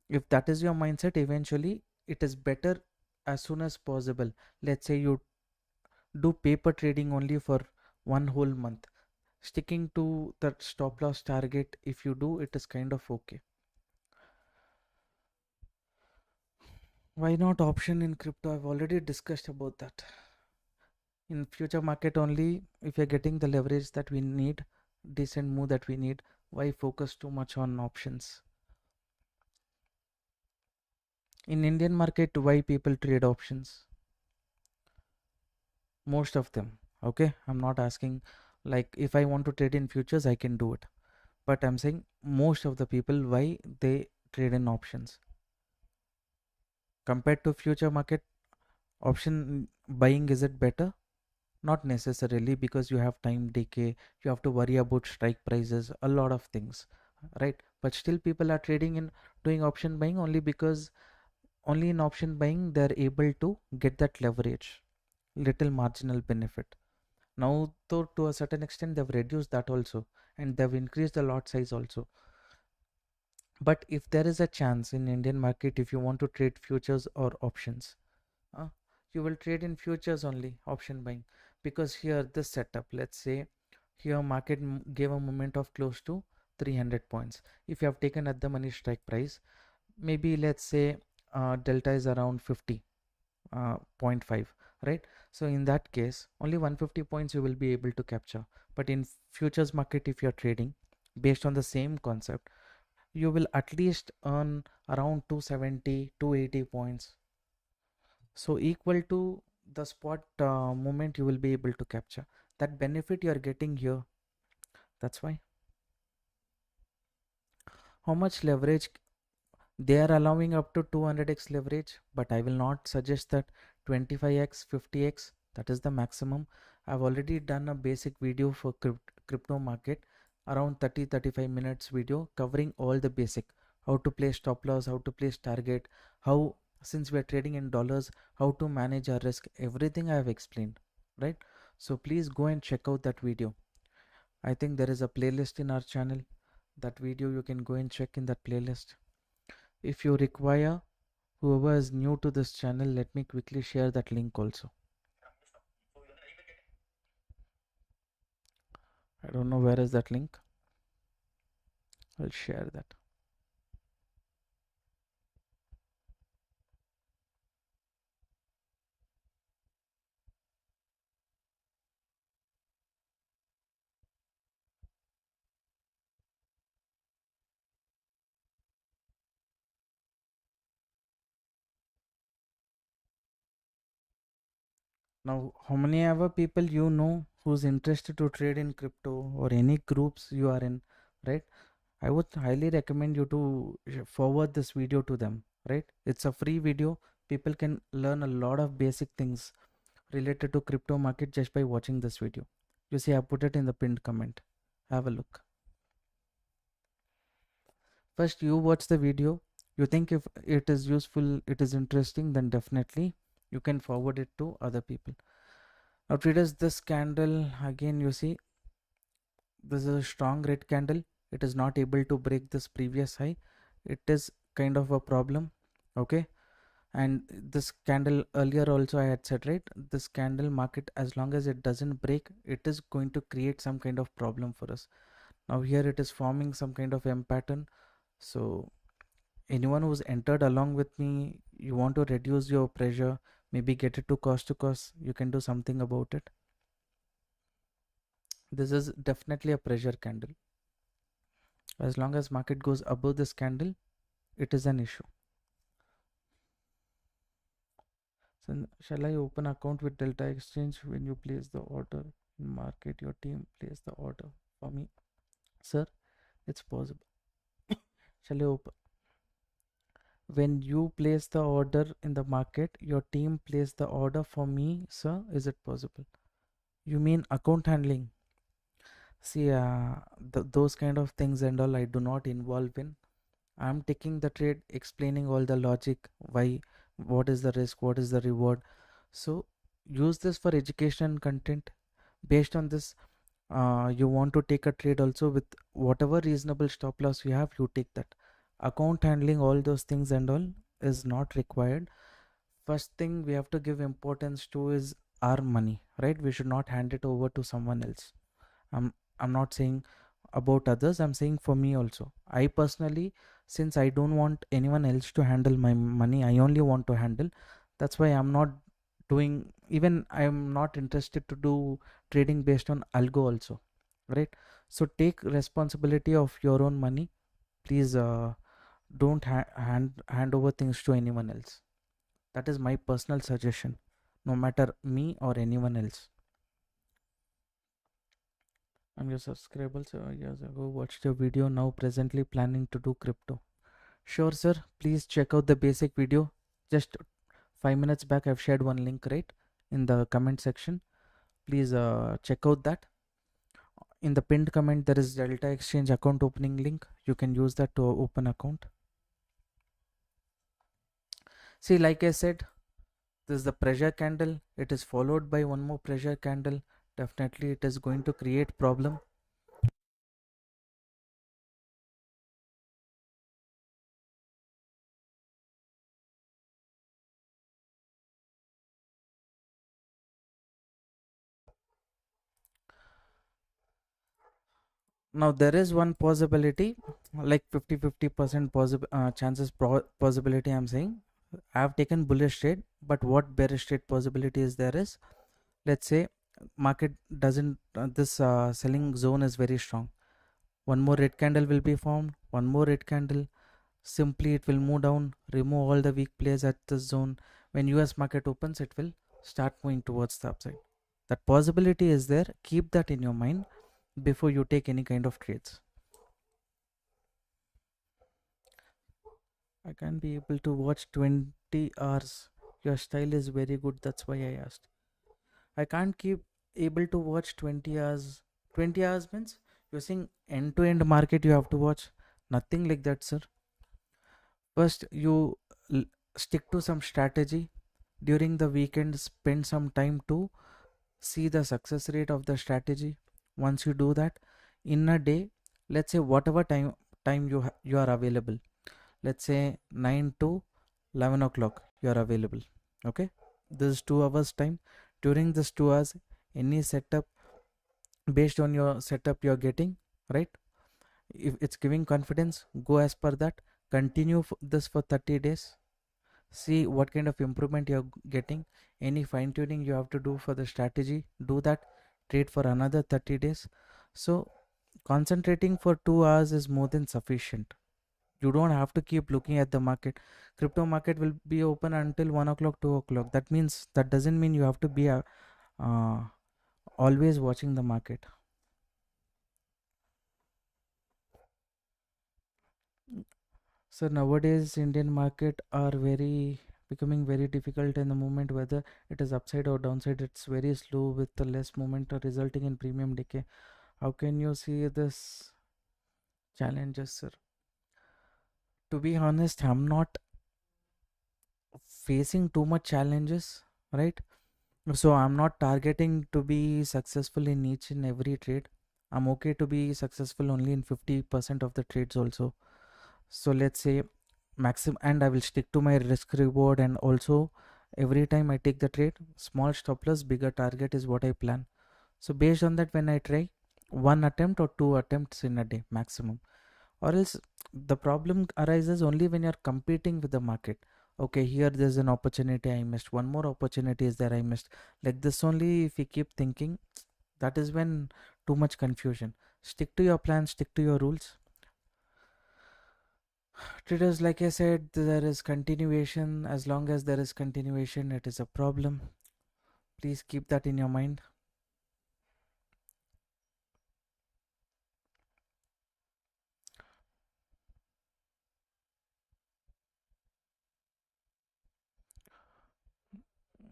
If that is your mindset, eventually it is better as soon as possible. Let's say you do paper trading only for one whole month. Sticking to that stop loss target, if you do, it is kind of okay. Why not option in crypto? I've already discussed about that. In future market only, if you're getting the leverage that we need, decent move that we need, why focus too much on options? In Indian market, why people trade options? Most of them. Okay, I'm not asking, like, if I want to trade in futures, I can do it, but I'm saying most of the people, why they trade in options compared to future market. Option buying, is it better? Not necessarily, because you have time decay, you have to worry about strike prices, a lot of things, right? But still people are trading in, doing option buying only because only in option buying they're able to get that leverage, little marginal benefit. Now though, to a certain extent they've reduced that also, and they've increased the lot size also. But if there is a chance in Indian market, if you want to trade futures or options, uh, you will trade in futures only, option buying. Because here this setup, let's say here market gave a movement of close to 300 points. If you have taken at the money strike price, maybe let's say delta is around 50 0.5, right? So in that case only 150 points you will be able to capture. But in futures market, if you're trading based on the same concept, you will at least earn around 270 280 points, so equal to the spot moment you will be able to capture. That benefit you are getting here. That's why. How much leverage? They are allowing up to 200x leverage, but I will not suggest that. 25x 50x, that is the maximum. I've already done a basic video for crypto market, around 30-35 minutes video covering all the basic, how to place stop loss, how to place target, how, since we are trading in dollars, how to manage our risk. Everything I have explained, right? So please go and check out that video. I think there is a playlist in our channel. That video you can go and check in that playlist. If you require, whoever is new to this channel, let me quickly share that link also. I don't know where is that link. I'll share that. Now, how many ever people you know who's interested to trade in crypto, or any groups you are in, right? I would highly recommend you to forward this video to them, right? It's a free video. People can learn a lot of basic things related to crypto market just by watching this video. You see, I put it in the pinned comment. Have a look. First, you watch the video. You think if it is useful, it is interesting, then definitely you can forward it to other people. Now traders, this candle again, you see, this is a strong red candle. It is not able to break this previous high. It is kind of a problem. Okay. And this candle earlier also I had said, right, this candle market, as long as it doesn't break, it is going to create some kind of problem for us. Now here it is forming some kind of M pattern. So anyone who's entered along with me, you want to reduce your pressure, maybe get it to cost, you can do something about it. This is definitely a pressure candle. As long as market goes above this candle, it is an issue. So shall I open account with Delta Exchange? When you place the order in market, your team place the order for me. Sir, it's possible. Shall I open? When you place the order in the market, your team place the order for me, sir. Is it possible? You mean account handling? See, those kind of things and all I do not involve in. I'm taking the trade, explaining all the logic, why, what is the risk, what is the reward. So use this for education content. Based on this, you want to take a trade also with whatever reasonable stop loss you have, you take that. Account handling, all those things and all is not required. First thing we have to give importance to is our money, right? We should not hand it over to someone else. I'm not saying about others, I'm saying for me also. I personally, since I don't want anyone else to handle my money, I only want to handle. That's why I'm not doing, even I'm not interested to do trading based on algo also, right? So take responsibility of your own money. Please don't hand over things to anyone else. That is my personal suggestion, no matter me or anyone else. I'm your subscriber, so years ago watched your video, now presently planning to do crypto. Sure sir, please check out the basic video. Just 5 minutes back I've shared one link, right, in the comment section. Please check out that. In the pinned comment there is Delta Exchange account opening link. You can use that to open account. See, like I said, this is the pressure candle. It is followed by one more pressure candle. Definitely it is going to create problem. Now there is one possibility, like 50% chances possibility I'm saying. I have taken bullish trade, but what bearish trade possibility is there is, let's say market doesn't, this selling zone is very strong. One more red candle will be formed, one more red candle, simply it will move down, remove all the weak players at this zone. When US market opens, it will start moving towards the upside. That possibility is there. Keep that in your mind before you take any kind of trades. I can't be able to watch 20 hours. Your style is very good, that's why I asked. I can't keep able to watch 20 hours. 20 hours means you're saying end to end market you have to watch. Nothing like that, sir. First, you stick to some strategy. During the weekend, spend some time to see the success rate of the strategy. Once you do that, in a day, let's say whatever time you are available, let's say 9 to 11 o'clock you are available. Okay, this is 2 hours time. During this 2 hours, any setup based on your setup you're getting, right? If it's giving confidence, go as per that. Continue this for 30 days. See what kind of improvement you're getting. Any fine tuning you have to do for the strategy, do that. Trade for another 30 days. So concentrating for 2 hours is more than sufficient. You don't have to keep looking at the market. Crypto market will be open until 1 o'clock, 2 o'clock. That doesn't mean you have to be always watching the market. So nowadays Indian market are becoming very difficult in the moment, whether it is upside or downside. It's very slow with the less movement resulting in premium decay. How can you see this challenges, sir? To be honest, I'm not facing too much challenges, right? So I'm not targeting to be successful in each and every trade. I'm okay to be successful only in 50% of the trades also. So let's say maximum, and I will stick to my risk reward, and also every time I take the trade, small stop loss, bigger target is what I plan. So based on that, when I try one attempt or two attempts in a day maximum, or else the problem arises only when you're competing with the market. Okay, here there's an opportunity I missed, one more opportunity is there I missed. Like this only, if you keep thinking, that is when too much confusion. Stick to your plan, stick to your rules. Traders, like I said, there is continuation. As long as there is continuation, it is a problem. Please keep that in your mind.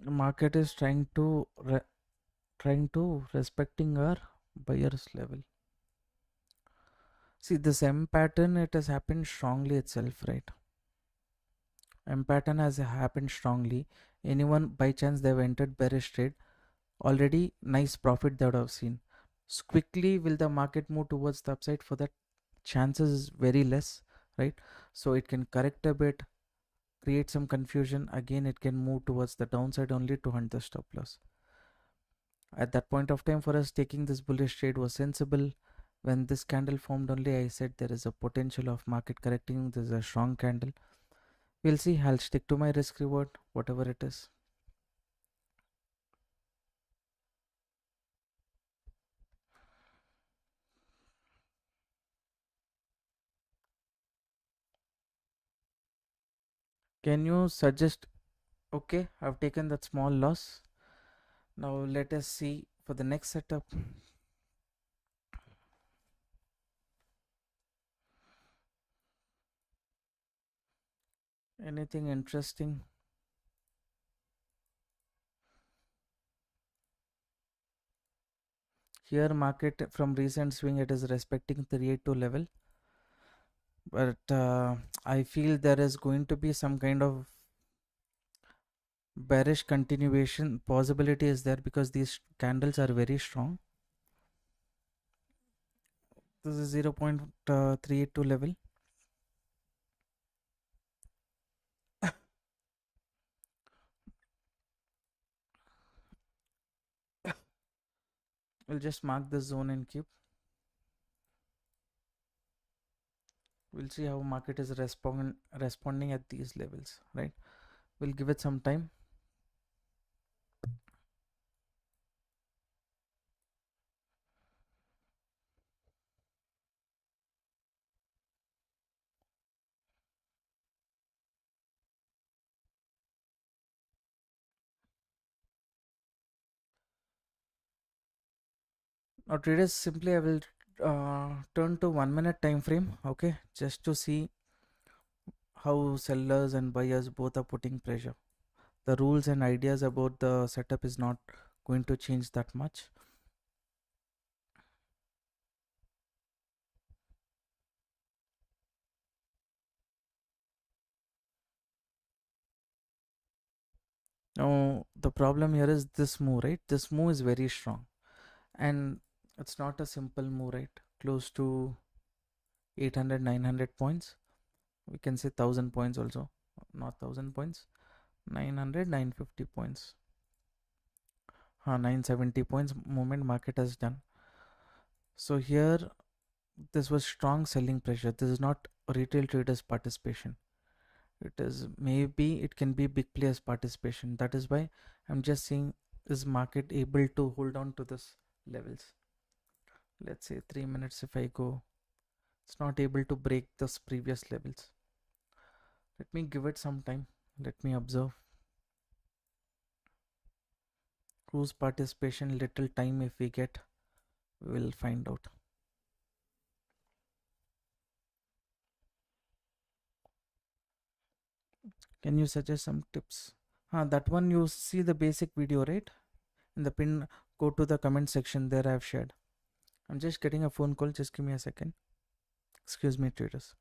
The market is trying to respecting our buyer's level. See this M pattern, it has happened strongly itself, right? M pattern has happened strongly. Anyone by chance they've entered bearish trade, already nice profit they would have seen. So quickly will the market move towards the upside? For that, chances is very less, right? So it can correct a bit, create some confusion, again it can move towards the downside only to hunt the stop loss. At that point of time, for us, taking this bullish trade was sensible. When this candle formed only, I said there is a potential of market correcting. This is a strong candle. We'll see. I'll stick to my risk reward, whatever it is. Can you suggest? Okay, I've taken that small loss. Now let us see for the next setup. Anything interesting? Here market from recent swing, it is respecting 382 level. But I feel there is going to be some kind of bearish continuation possibility is there, because these candles are very strong. This is 0.382 level. We'll just mark the zone and keep. We'll see how market is responding at these levels, right? We'll give it some time. Now traders, simply I will turn to 1 minute time frame, okay, just to see how sellers and buyers both are putting pressure. The rules and ideas about the setup is not going to change that much. Now the problem here is this move, right? This move is very strong, and it's not a simple move, right? Close to 800 900 points, we can say 1000 points also, not 1000 points, 900 950 points, 970 points movement market has done. So here this was strong selling pressure. This is not retail traders participation, it is, maybe it can be big players participation. That is why I'm just saying, is market able to hold on to this levels? Let's say 3 minutes, if I go, it's not able to break this previous levels. Let me give it some time, let me observe. Whose participation, little time if we get, we will find out. Can you suggest some tips? That one you see the basic video, right? In the pin, go to the comment section, there I have shared. I'm just getting a phone call, just give me a second. Excuse me, traders.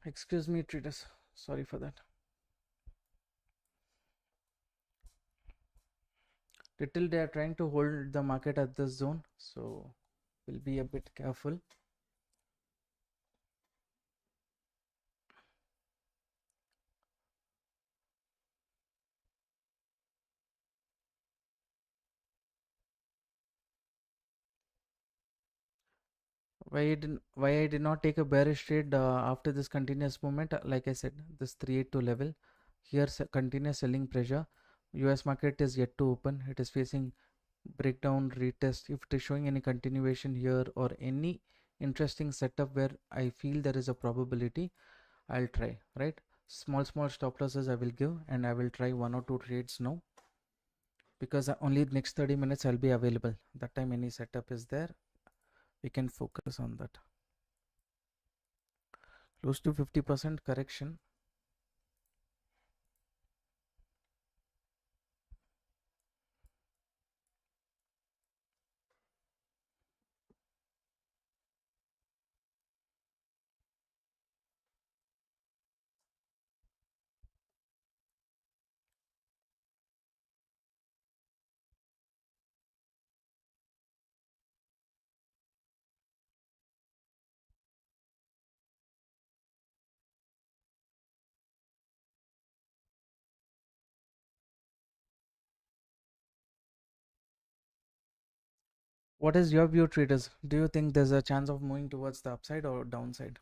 Excuse me, traders. Sorry for that. Little they are trying to hold the market at this zone, so we'll be a bit careful. Why I did not take a bearish trade after this continuous movement? Like I said, this 382 level. Here's a continuous selling pressure. US market is yet to open. It is facing breakdown, retest. If it is showing any continuation here or any interesting setup where I feel there is a probability, I'll try, right? Small stop losses I will give, and I will try 1 or 2 trades now, because only next 30 minutes I'll be available. That time any setup is there, we can focus on that. Close to 50% correction. What is your view, traders? Do you think there's a chance of moving towards the upside or downside?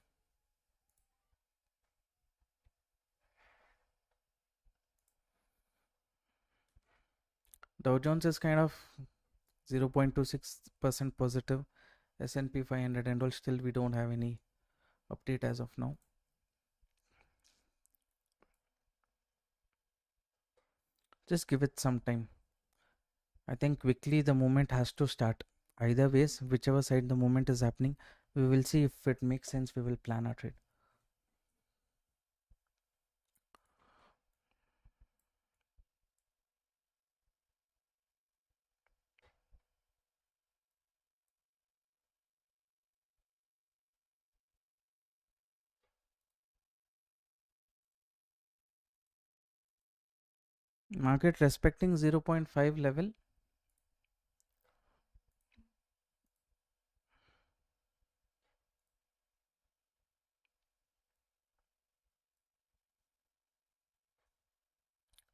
Dow Jones is kind of 0.26% positive. S&P 500 and all, still we don't have any update as of now. Just give it some time. I think quickly the movement has to start. Either ways, whichever side the movement is happening, we will see if it makes sense, we will plan our trade. Market respecting 0.5 level.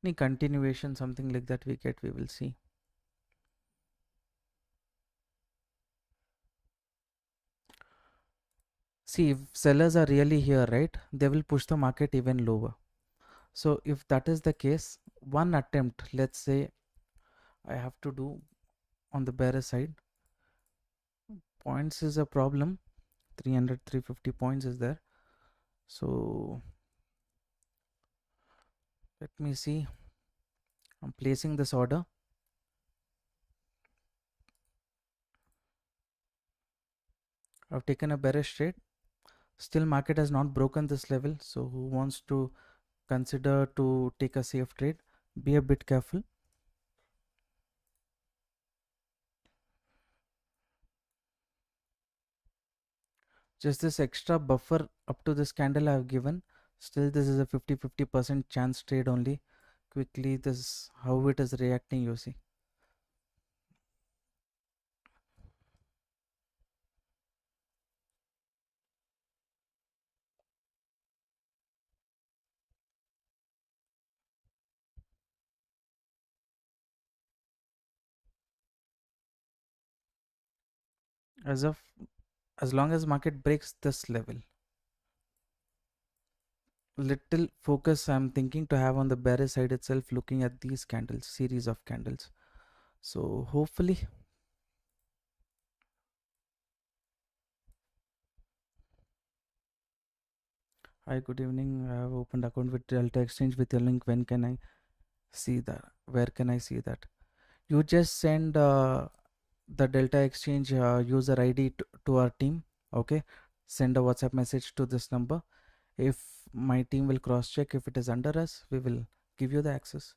Any continuation, something like that we get, we will see. See, if sellers are really here, right, they will push the market even lower. So if that is the case, one attempt, let's say I have to do on the bearish side, points is a problem. 300, 350 points is there. So let me see. I'm placing this order. I've taken a bearish trade. Still market has not broken this level. So who wants to consider to take a safe trade? Be a bit careful. Just this extra buffer up to this candle I have given. Still this is a 50% chance trade only. Quickly, this is how it is reacting, you see. As long as market breaks this level, little focus I'm thinking to have on the bearish side itself, looking at these candles, series of candles. So hopefully, hi, good evening. I have opened account with Delta Exchange with your link. When can I see that? Where can I see that? You just send the Delta Exchange user ID to our team. Okay, send a WhatsApp message to this number. If my team will cross check if it is under us, we will give you the access.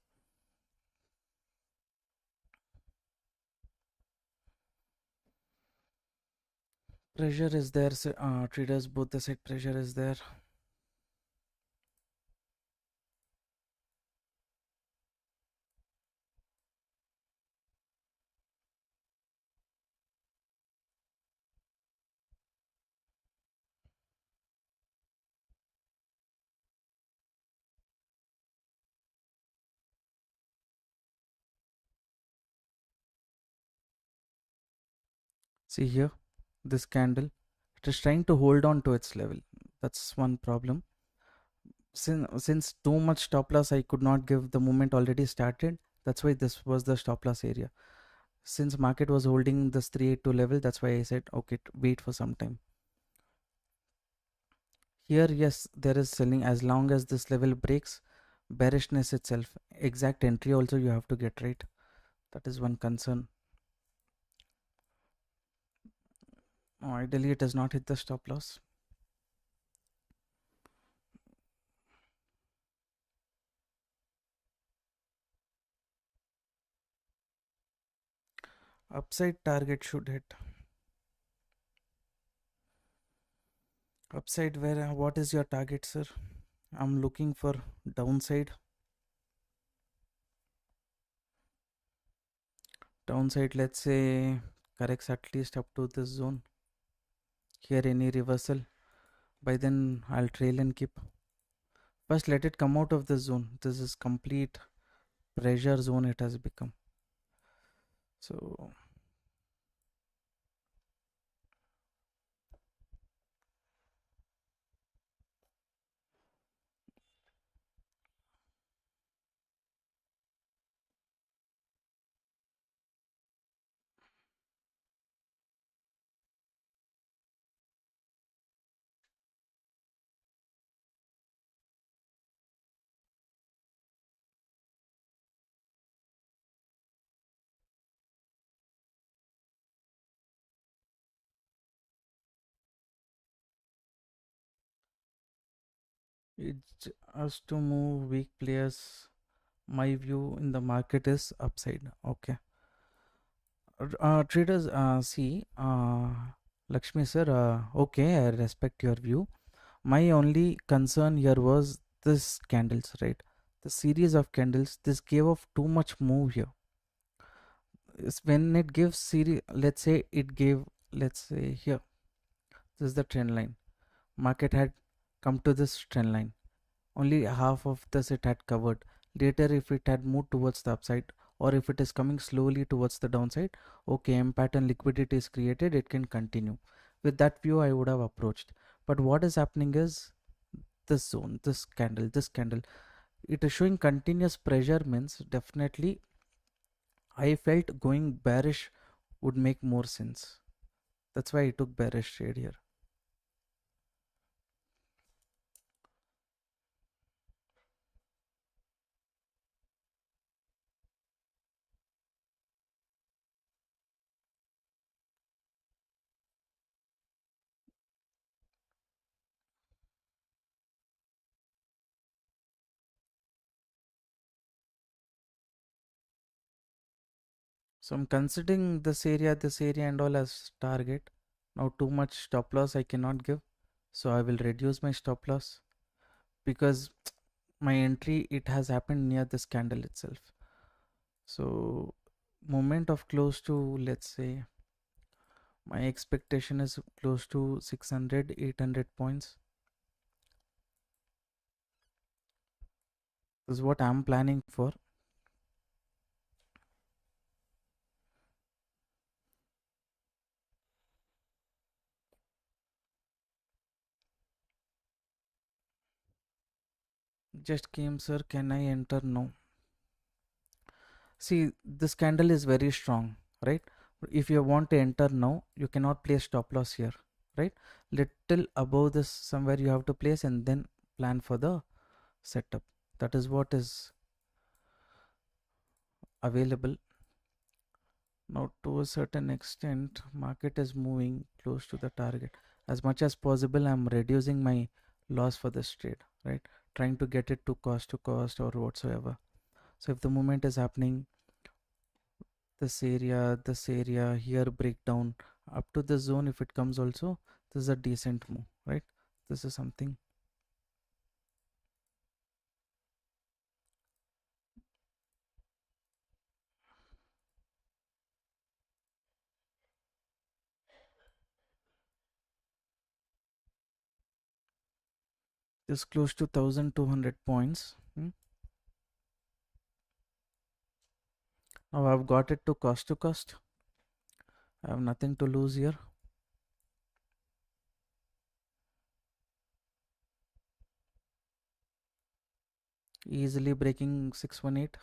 Pressure is there, traders, both the side pressure is there. See here, this candle, it is trying to hold on to its level. That's one problem. Since too much stop loss, I could not give, the movement already started. That's why this was the stop loss area. Since market was holding this 382 level, that's why I said, okay, wait for some time. Here, yes, there is selling. As long as this level breaks, bearishness itself, exact entry also you have to get right. That is one concern. Ideally, it does not hit the stop loss. Upside target should hit. Upside where? What is your target, sir? I'm looking for downside. Downside, let's say, corrects at least up to this zone. Here, any reversal. By then, I'll trail and keep. First, let it come out of the zone. This is complete pressure zone it has become. So It's us to move weak players. My view in the market is upside. Okay. Traders, see, Lakshmi sir, okay, I respect your view. My only concern here was this candles, right? The series of candles, this gave off too much move here. When it gives series, let's say it gave, let's say here, this is the trend line. Market had come to this trend line. Only half of this it had covered. Later, if it had moved towards the upside, or if it is coming slowly towards the downside, okay, M pattern liquidity is created, it can continue. With that view, I would have approached. But what is happening is this zone, this candle, it is showing continuous pressure, means definitely I felt going bearish would make more sense. That's why I took bearish trade here. So I'm considering this area and all as target. Now too much stop loss I cannot give. So I will reduce my stop loss because my entry, it has happened near this candle itself. So moment of close to, let's say, my expectation is close to 600, 800 points. This is what I'm planning for. Just came, sir. Can I enter? No. See, this candle is very strong, right? If you want to enter now, you cannot place stop loss here, right? Little above this somewhere you have to place and then plan for the setup. That is what is available. Now to a certain extent, market is moving close to the target. As much as possible, I'm reducing my loss for this trade, right? Trying to get it to cost or whatsoever. So if the movement is happening, this area here, breakdown up to the zone, if it comes also, this is a decent move, right? This is something. This close to 1200 points. Now I've got it to cost. I have nothing to lose here. Easily breaking 618.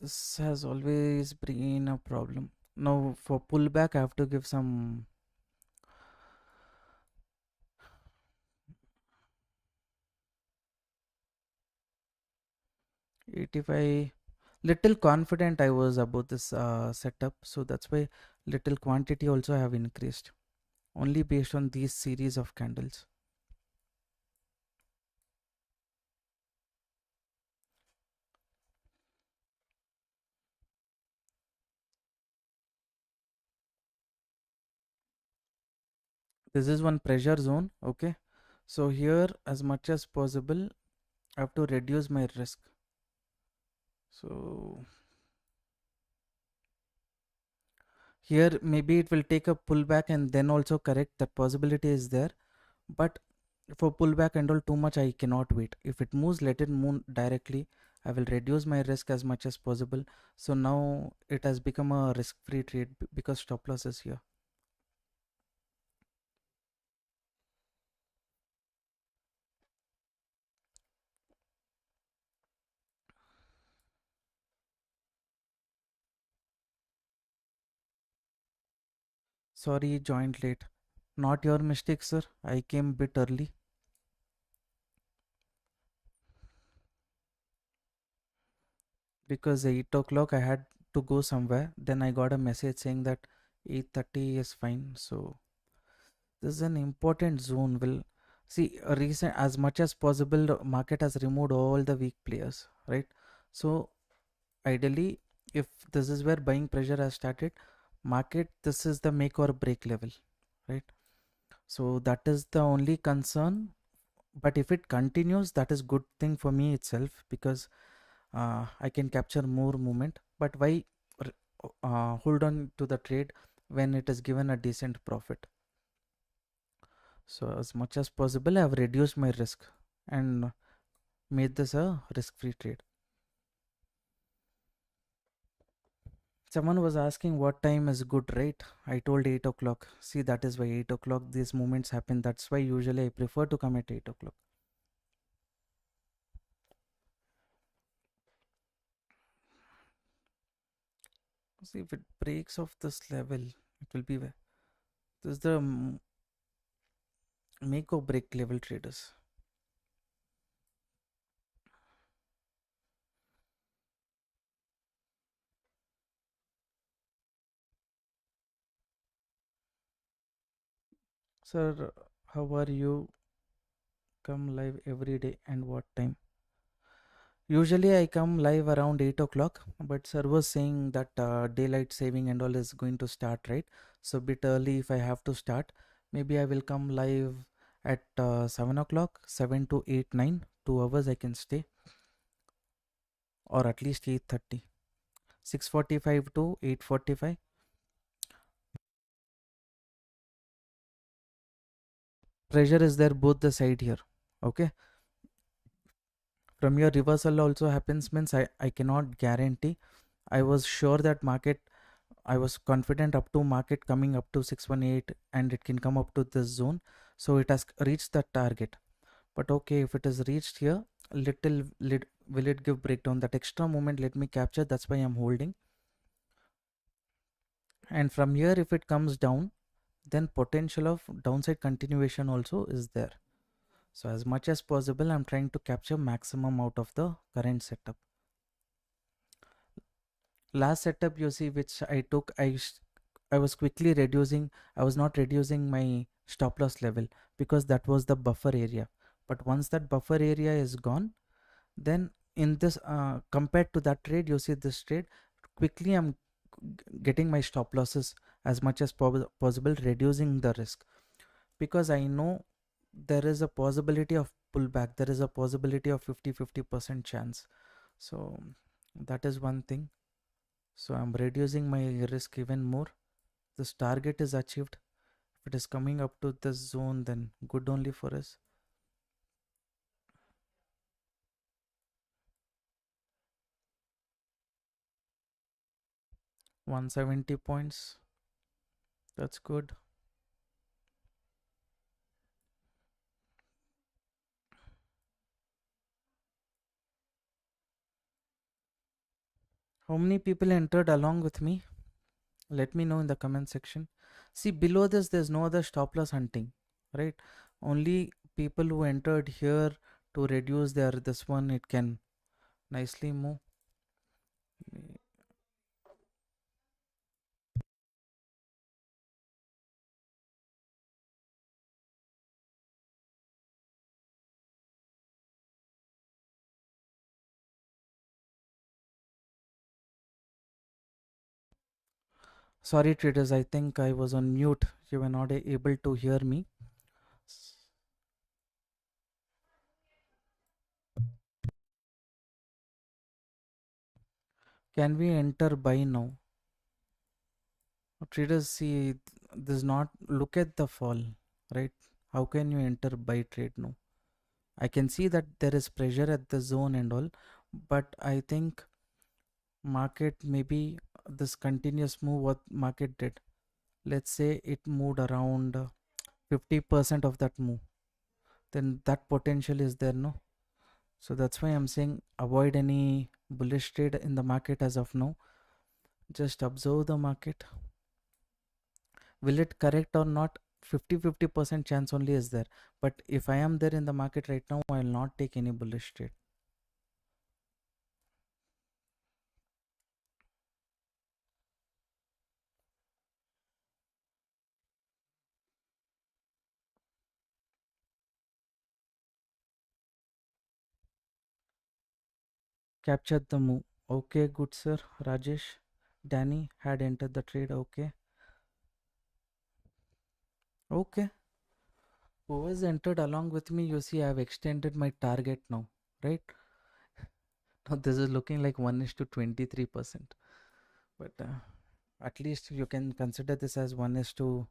This has always been a problem. Now for pullback, I have to give some 85. Little confident I was about this setup, so that's why little quantity also have increased only based on these series of candles. This is one pressure zone. Okay, so here as much as possible I have to reduce my risk. So here maybe it will take a pullback and then also correct. That possibility is there, but for pullback and all too much I cannot wait. If it moves, let it move directly. I will reduce my risk as much as possible. So now it has become a risk-free trade because stop loss is here. Sorry, joined late. Not your mistake, sir. I came bit early. because 8 o'clock I had to go somewhere. Then I got a message saying that 8:30 is fine. So this is an important zone. Will see a recent, as much as possible, the market has removed all the weak players, right? So ideally, if this is where buying pressure has started, market, this is the make or break level, right? So that is the only concern. But if it continues, that is good thing for me itself, because I can capture more movement. But why hold on to the trade when it is given a decent profit? So as much as possible, I have reduced my risk and made this a risk-free trade. Someone was asking what time is good, right? I told 8 o'clock. See, that is why 8 o'clock these movements happen. That's why usually I prefer to come at 8 o'clock. See, if it breaks off this level, it will be where this is the make or break level, traders. Sir, how are you? Come live every day and what time? Usually I come live around 8 o'clock, but sir was saying that daylight saving and all is going to start, right? So a bit early if I have to start. Maybe I will come live at 7 o'clock, 7 to 8, 9, 2 hours I can stay, or at least 8:30, 6:45 to 8:45. Pressure is there both the side here, okay? From your reversal also happens means I cannot guarantee. I was sure that market, I was confident up to market coming up to 618 and it can come up to this zone. So it has reached the target. But okay, if it is reached here, will it give breakdown? That extra moment let me capture. That's why I'm holding. And from here, if it comes down, then potential of downside continuation also is there. So as much as possible, I'm trying to capture maximum out of the current setup. Last setup you see which I took, I was quickly reducing. I was not reducing my stop loss level because that was the buffer area. But once that buffer area is gone, then in this compared to that trade, you see this trade, quickly I'm getting my stop losses as much as possible, reducing the risk, because I know there is a possibility of pullback. There is a possibility of 50% chance. So that is one thing. So I'm reducing my risk even more. This target is achieved. If it is coming up to this zone, then good only for us. $170. That's good. How many people entered along with me? Let me know in the comment section. See, below this, there's no other stop loss hunting, right? Only people who entered here to reduce their this one, it can nicely move. Sorry traders, I think I was on mute. You were not able to hear me. Can we enter buy now? Traders, see, this not, look at the fall, right? How can you enter buy trade now? I can see that there is pressure at the zone and all, but I think market, maybe this continuous move what market did, let's say it moved around 50% of that move, then that potential is there, no? So that's why I'm saying avoid any bullish trade in the market as of now. Just observe the market. Will it correct or not? 50% chance only is there. But if I am there in the market right now, I will not take any bullish trade. captured the move. Okay, good sir. Rajesh, Danny had entered the trade. Okay. Okay. Who has entered along with me? You see, I have extended my target now, right? Now this is looking like 1 is to 23%. But at least you can consider this as 1 is to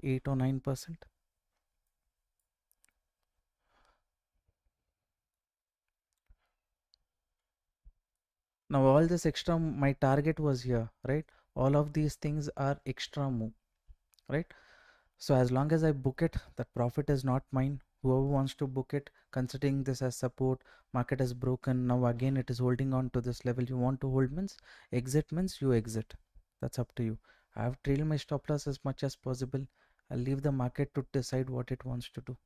8 or 9%. Now all this extra, my target was here, right? All of these things are extra move, right? So as long as I book it, that profit is not mine. Whoever wants to book it, considering this as support, market has broken. Now again, it is holding on to this level. You want to hold means you exit. That's up to you. I have trailed my stop loss as much as possible. I'll leave the market to decide what it wants to do.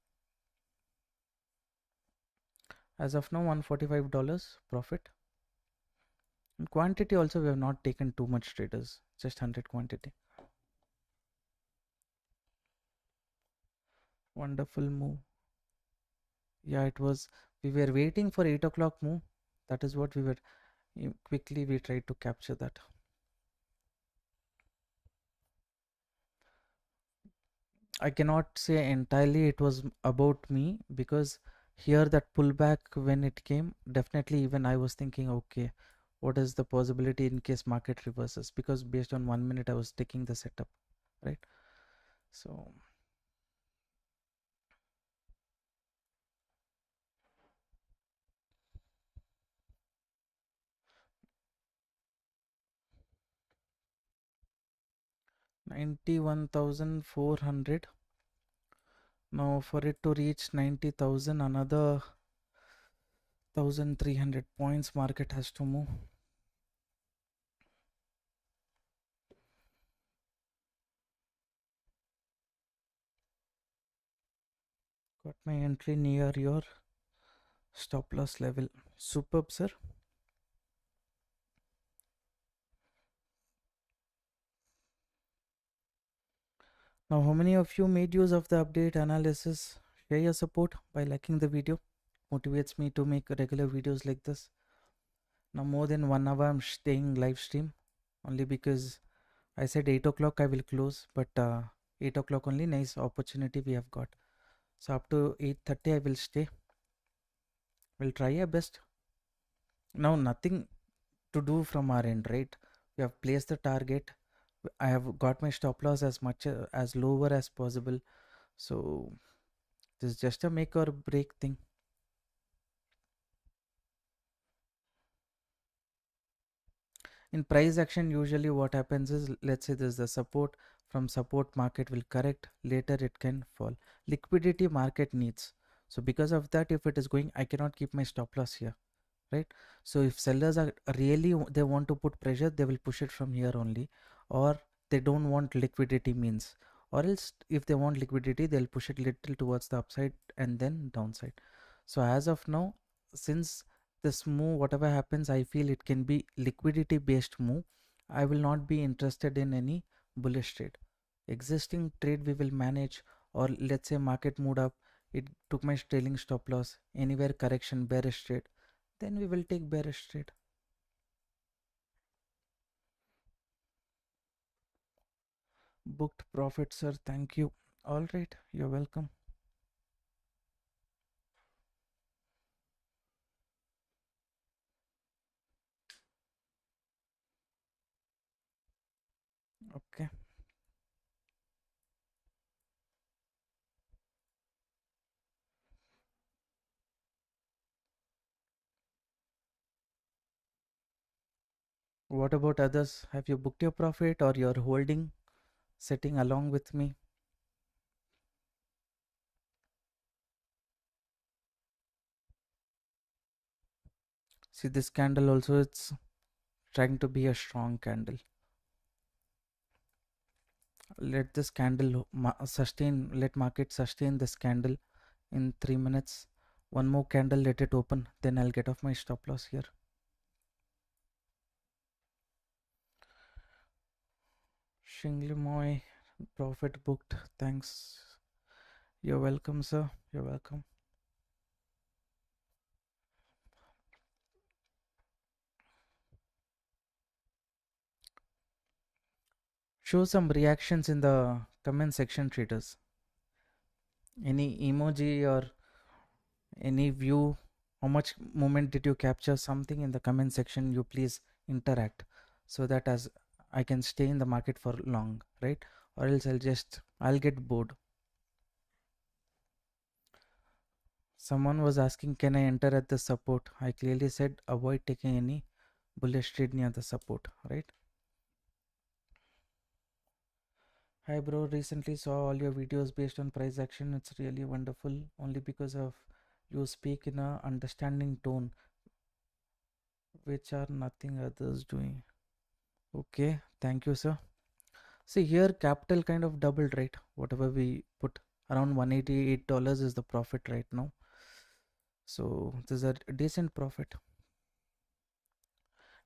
As of now, $145 profit. In quantity also, we have not taken too much traders, just 100 quantity. Wonderful move. Yeah, it was. We were waiting for 8 o'clock move. That is what we were. Quickly, we tried to capture that. I cannot say entirely it was about me, because here that pullback when it came, definitely even I was thinking, okay, what is the possibility in case market reverses? Because based on 1 minute, I was taking the setup, right? So $91,400. Now for it to reach 90,000, another 1,300 points market has to move. Got my entry near your stop loss level. Superb, sir. Now, how many of you made use of the update analysis? Share your support by liking the video. Motivates me to make regular videos like this. Now, more than 1 hour I'm staying live stream, only because I said 8 o'clock I will close, but 8 o'clock only nice opportunity we have got. So up to 8:30 I will stay. We'll try our best. Now nothing to do from our end, right? We have placed the target. I have got my stop loss as much as lower as possible. So this is just a make or break thing. In price action, usually what happens is, let's say there's the support. From support, market will correct, later it can fall. Liquidity market needs. So because of that, if it is going, I cannot keep my stop loss here, right? So if sellers are really, they want to put pressure, they will push it from here only. Or they don't want liquidity means, or else if they want liquidity, they'll push it little towards the upside and then downside. So as of now, since this move, whatever happens, I feel it can be liquidity based move. I will not be interested in any bullish trade. Existing trade we will manage. Or let's say market moved up, it took my trailing stop loss, anywhere correction, bearish trade, then we will take bearish trade. Booked profit, sir. Thank you. All right, you're welcome. Okay. What about others? Have you booked your profit, or you're holding, sitting along with me? See, this candle also, it's trying to be a strong candle. Let this candle sustain, let market sustain this candle in 3 minutes. One more candle, let it open, then I'll get off my stop loss here. Shinglimoy, profit booked. Thanks. You're welcome, sir. You're welcome. Show some reactions in the comment section, traders. Any emoji or any view, how much moment did you capture, something in the comment section, you please interact, so that as I can stay in the market for long, right? Or else I'll get bored. Someone was asking, can I enter at the support? I clearly said avoid taking any bullish trade near the support, right? Hi bro, recently saw all your videos based on price action. It's really wonderful, only because of you speak in a understanding tone, which are nothing others doing. Okay, thank you, sir. See here, capital kind of doubled, right? Whatever we put, around $188 is the profit right now. So this is a decent profit.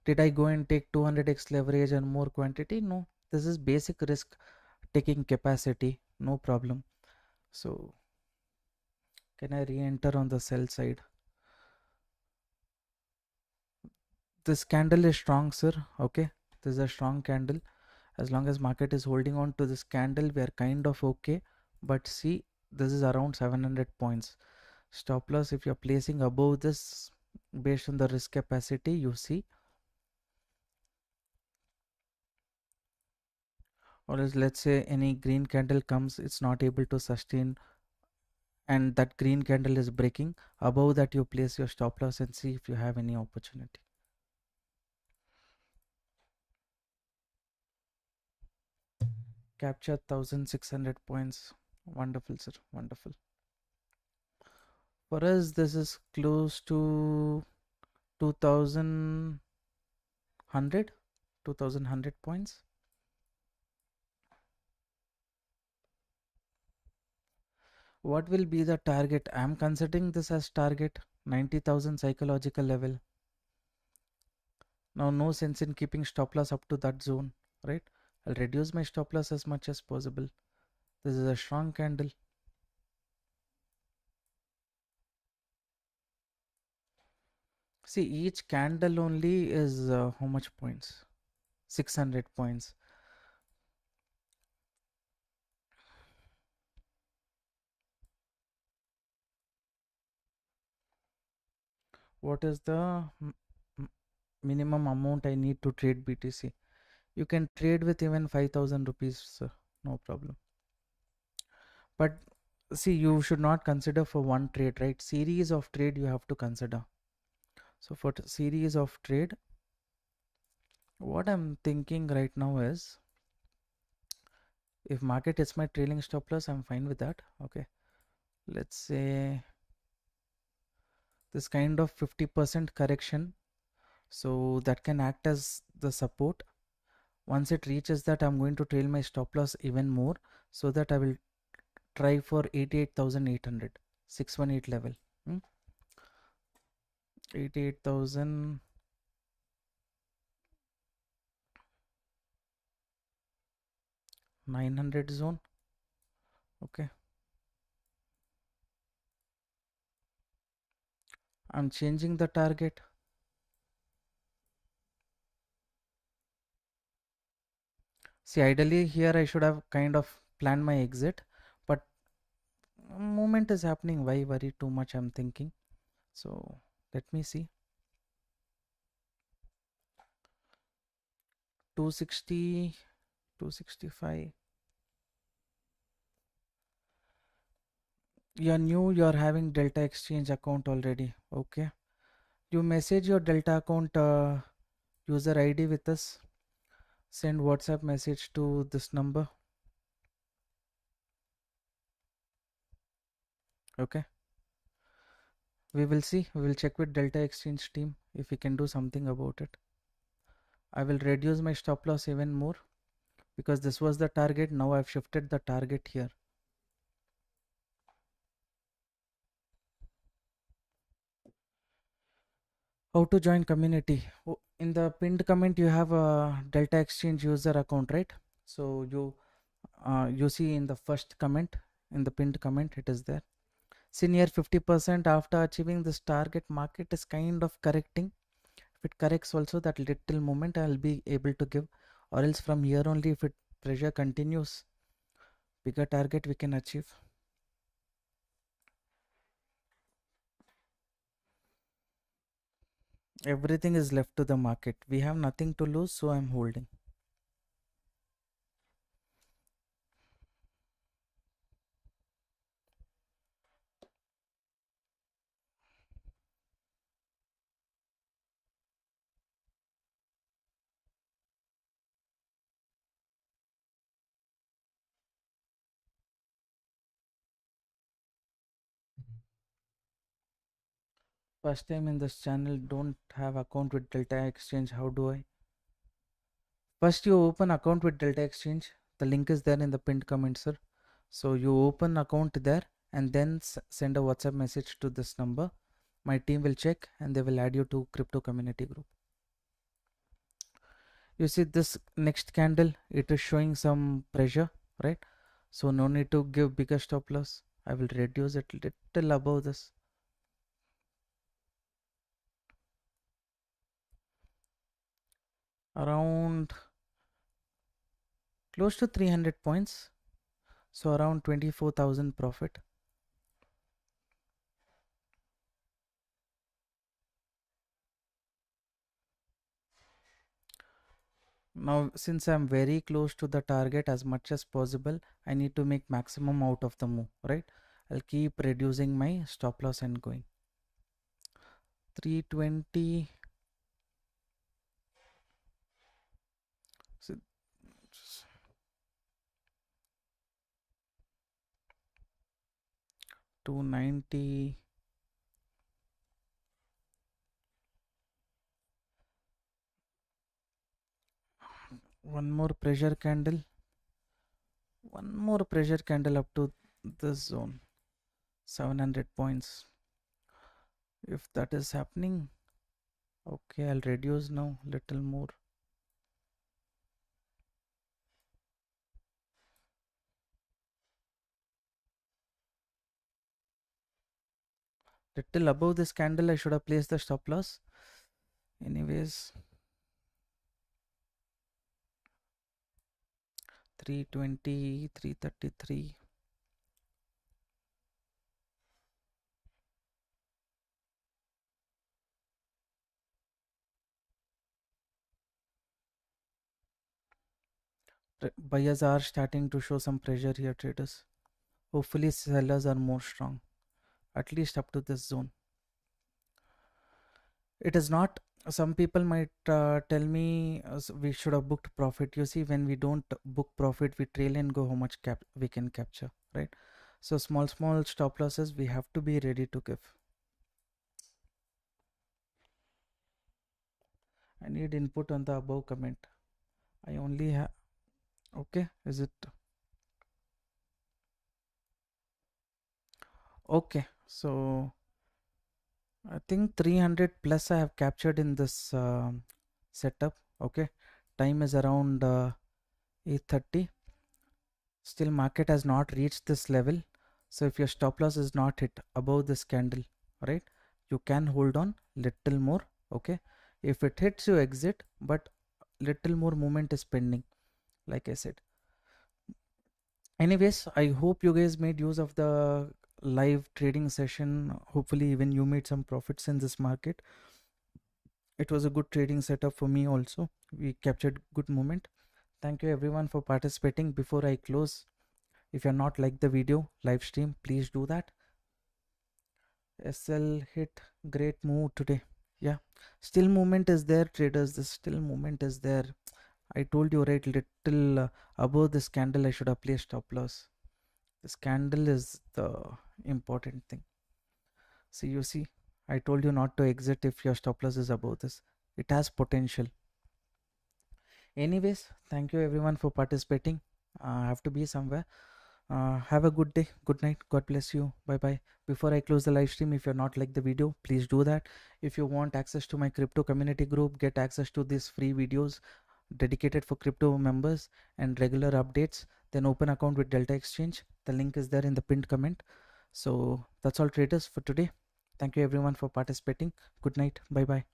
Did I go and take 200x leverage and more quantity? No, this is basic risk taking capacity, no problem. So can I re-enter on the sell side? This candle is strong, sir. Okay, this is a strong candle. As long as market is holding on to this candle, we are kind of okay. But see, this is around 700 points. Stop loss, if you're placing above this based on the risk capacity, you see, or else let's say any green candle comes, it's not able to sustain, and that green candle is breaking. Above that, you place your stop loss and see if you have any opportunity. Capture 1600 points. Wonderful, sir. Wonderful. For us, this is close to 2100 points. What will be the target? I am considering this as target 90,000 psychological level. Now no sense in keeping stop loss up to that zone, right? I'll reduce my stop loss as much as possible. This is a strong candle. See, each candle only is how much points? 600 points. What is the minimum amount I need to trade BTC? You can trade with even 5,000 rupees, sir. No problem. But see, you should not consider for one trade, right? Series of trade you have to consider. So for series of trade, what I'm thinking right now is, if market hits my trailing stop loss, I'm fine with that. Okay, let's say this kind of 50% correction, so that can act as the support. Once it reaches that, I'm going to trail my stop loss even more, so that I will try for 88,800, 618 level. 88,900 zone. Okay, I'm changing the target. See, ideally here I should have kind of planned my exit, but movement is happening. Why worry too much? I'm thinking. So let me see. 260, 265. You're new, you're having Delta Exchange account already. Okay. You message your Delta account user ID with us. Send WhatsApp message to this number. Okay. We will see. We will check with Delta Exchange team if we can do something about it. I will reduce my stop loss even more, because this was the target. Now I've shifted the target here. How to join community? In the pinned comment, you have a Delta Exchange user account, right? So you see in the first comment, in the pinned comment, it is there. See, near 50% after achieving this target, market is kind of correcting. If it corrects also, that little moment I'll be able to give, or else from here only, if it Pressure continues. Bigger target we can achieve. Everything is left to the market. We have nothing to lose, so I'm holding. First time in this channel, don't have account with Delta Exchange. How do I? First you open account with Delta Exchange. The link is there in the pinned comment, sir. So you open account there and then send a WhatsApp message to this number. My team will check and they will add you to crypto community group. You see this next candle, it is showing some pressure, right? So no need to give bigger stop loss. I will reduce it little above this. Around close to 300 points. So around 24,000 profit. Now since I'm very close to the target as much as possible, I need to make maximum out of the move, right? I'll keep reducing my stop loss and going. 320. So 290. One more pressure candle. One more pressure candle up to this zone. 700 points. If that is happening, okay, I'll reduce now little more. Little above this candle, I should have placed the stop loss. Anyways, 320, 333. Buyers are starting to show some pressure here, traders. Hopefully sellers are more strong, at least up to this zone. It is not, some people might tell me we should have booked profit. You see, when we don't book profit, we trail and go how much we can capture, right? So small stop losses we have to be ready to give. I need input on the above comment. I only have, okay, is it okay? So I think 300 plus I have captured in this setup. Okay, time is around 8:30. Still market has not reached this level. So if your stop loss is not hit above this candle, right, you can hold on little more. Okay, if it hits, you exit, but little more movement is pending, like I said. Anyways, I hope you guys made use of the live trading session. Hopefully even you made some profits in this market. It was a good trading setup for me also. We captured good movement. Thank you everyone for participating. Before I close, if you're not like the video live stream, please do that. SL hit great move today. Yeah, still movement is there, traders. The still movement is there. I told you, right, little above this candle I should have placed stop loss. This candle is the important thing. See, you see, I told you not to exit if your stop loss is above this. It has potential. Anyways, thank you everyone for participating. I have to be somewhere. Have a good day, good night, God bless you, bye bye. Before I close the live stream, if you're not like the video, please do that. If you want access to my crypto community group, get access to these free videos dedicated for crypto members and regular updates, then open account with Delta Exchange. The link is there in the pinned comment. So that's all, traders, for today. Thank you everyone for participating. Good night, bye bye.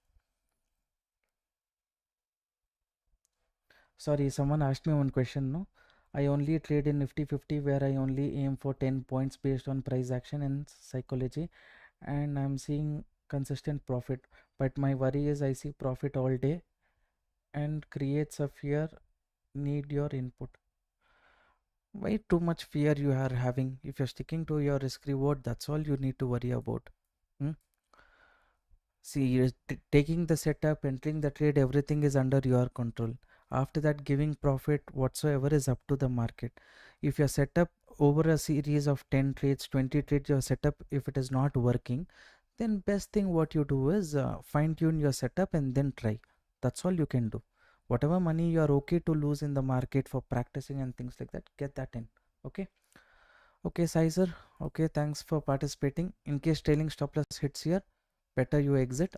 Sorry, someone asked me one question. No, I only trade in Nifty 50 where I only aim for 10 points based on price action and psychology, and I'm seeing consistent profit. But my worry is I see profit all day and creates a fear. Need your input. Why too much fear you are having? If you're sticking to your risk reward, that's all you need to worry about. Hmm? See, you're taking the setup, entering the trade, everything is under your control. After that, giving profit whatsoever is up to the market. If your setup over a series of 10 trades, 20 trades, your setup, if it is not working, then best thing what you do is fine tune your setup and then try. That's all you can do. Whatever money you are okay to lose in the market for practicing and things like that, get that in. Okay. Okay, Sizer. Okay, thanks for participating. In case trailing stop loss hits here, better you exit.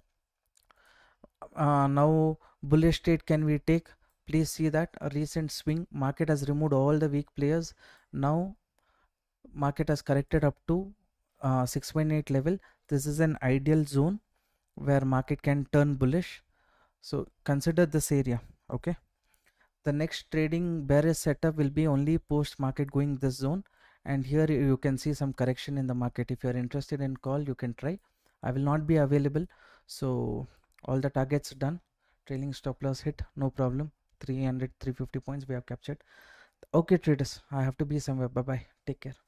Now bullish trade can we take? Please see that a recent swing market has removed all the weak players. Now market has corrected up to 618 level. This is an ideal zone where market can turn bullish, so consider this area. Okay, the next trading bearish setup will be only post market going this zone, and here you can see some correction in the market. If you are interested in call, you can try. I will not be available, so all the targets done. Trailing stop loss hit, no problem. 300 350 points we have captured. Okay traders, I have to be somewhere. Bye bye, take care.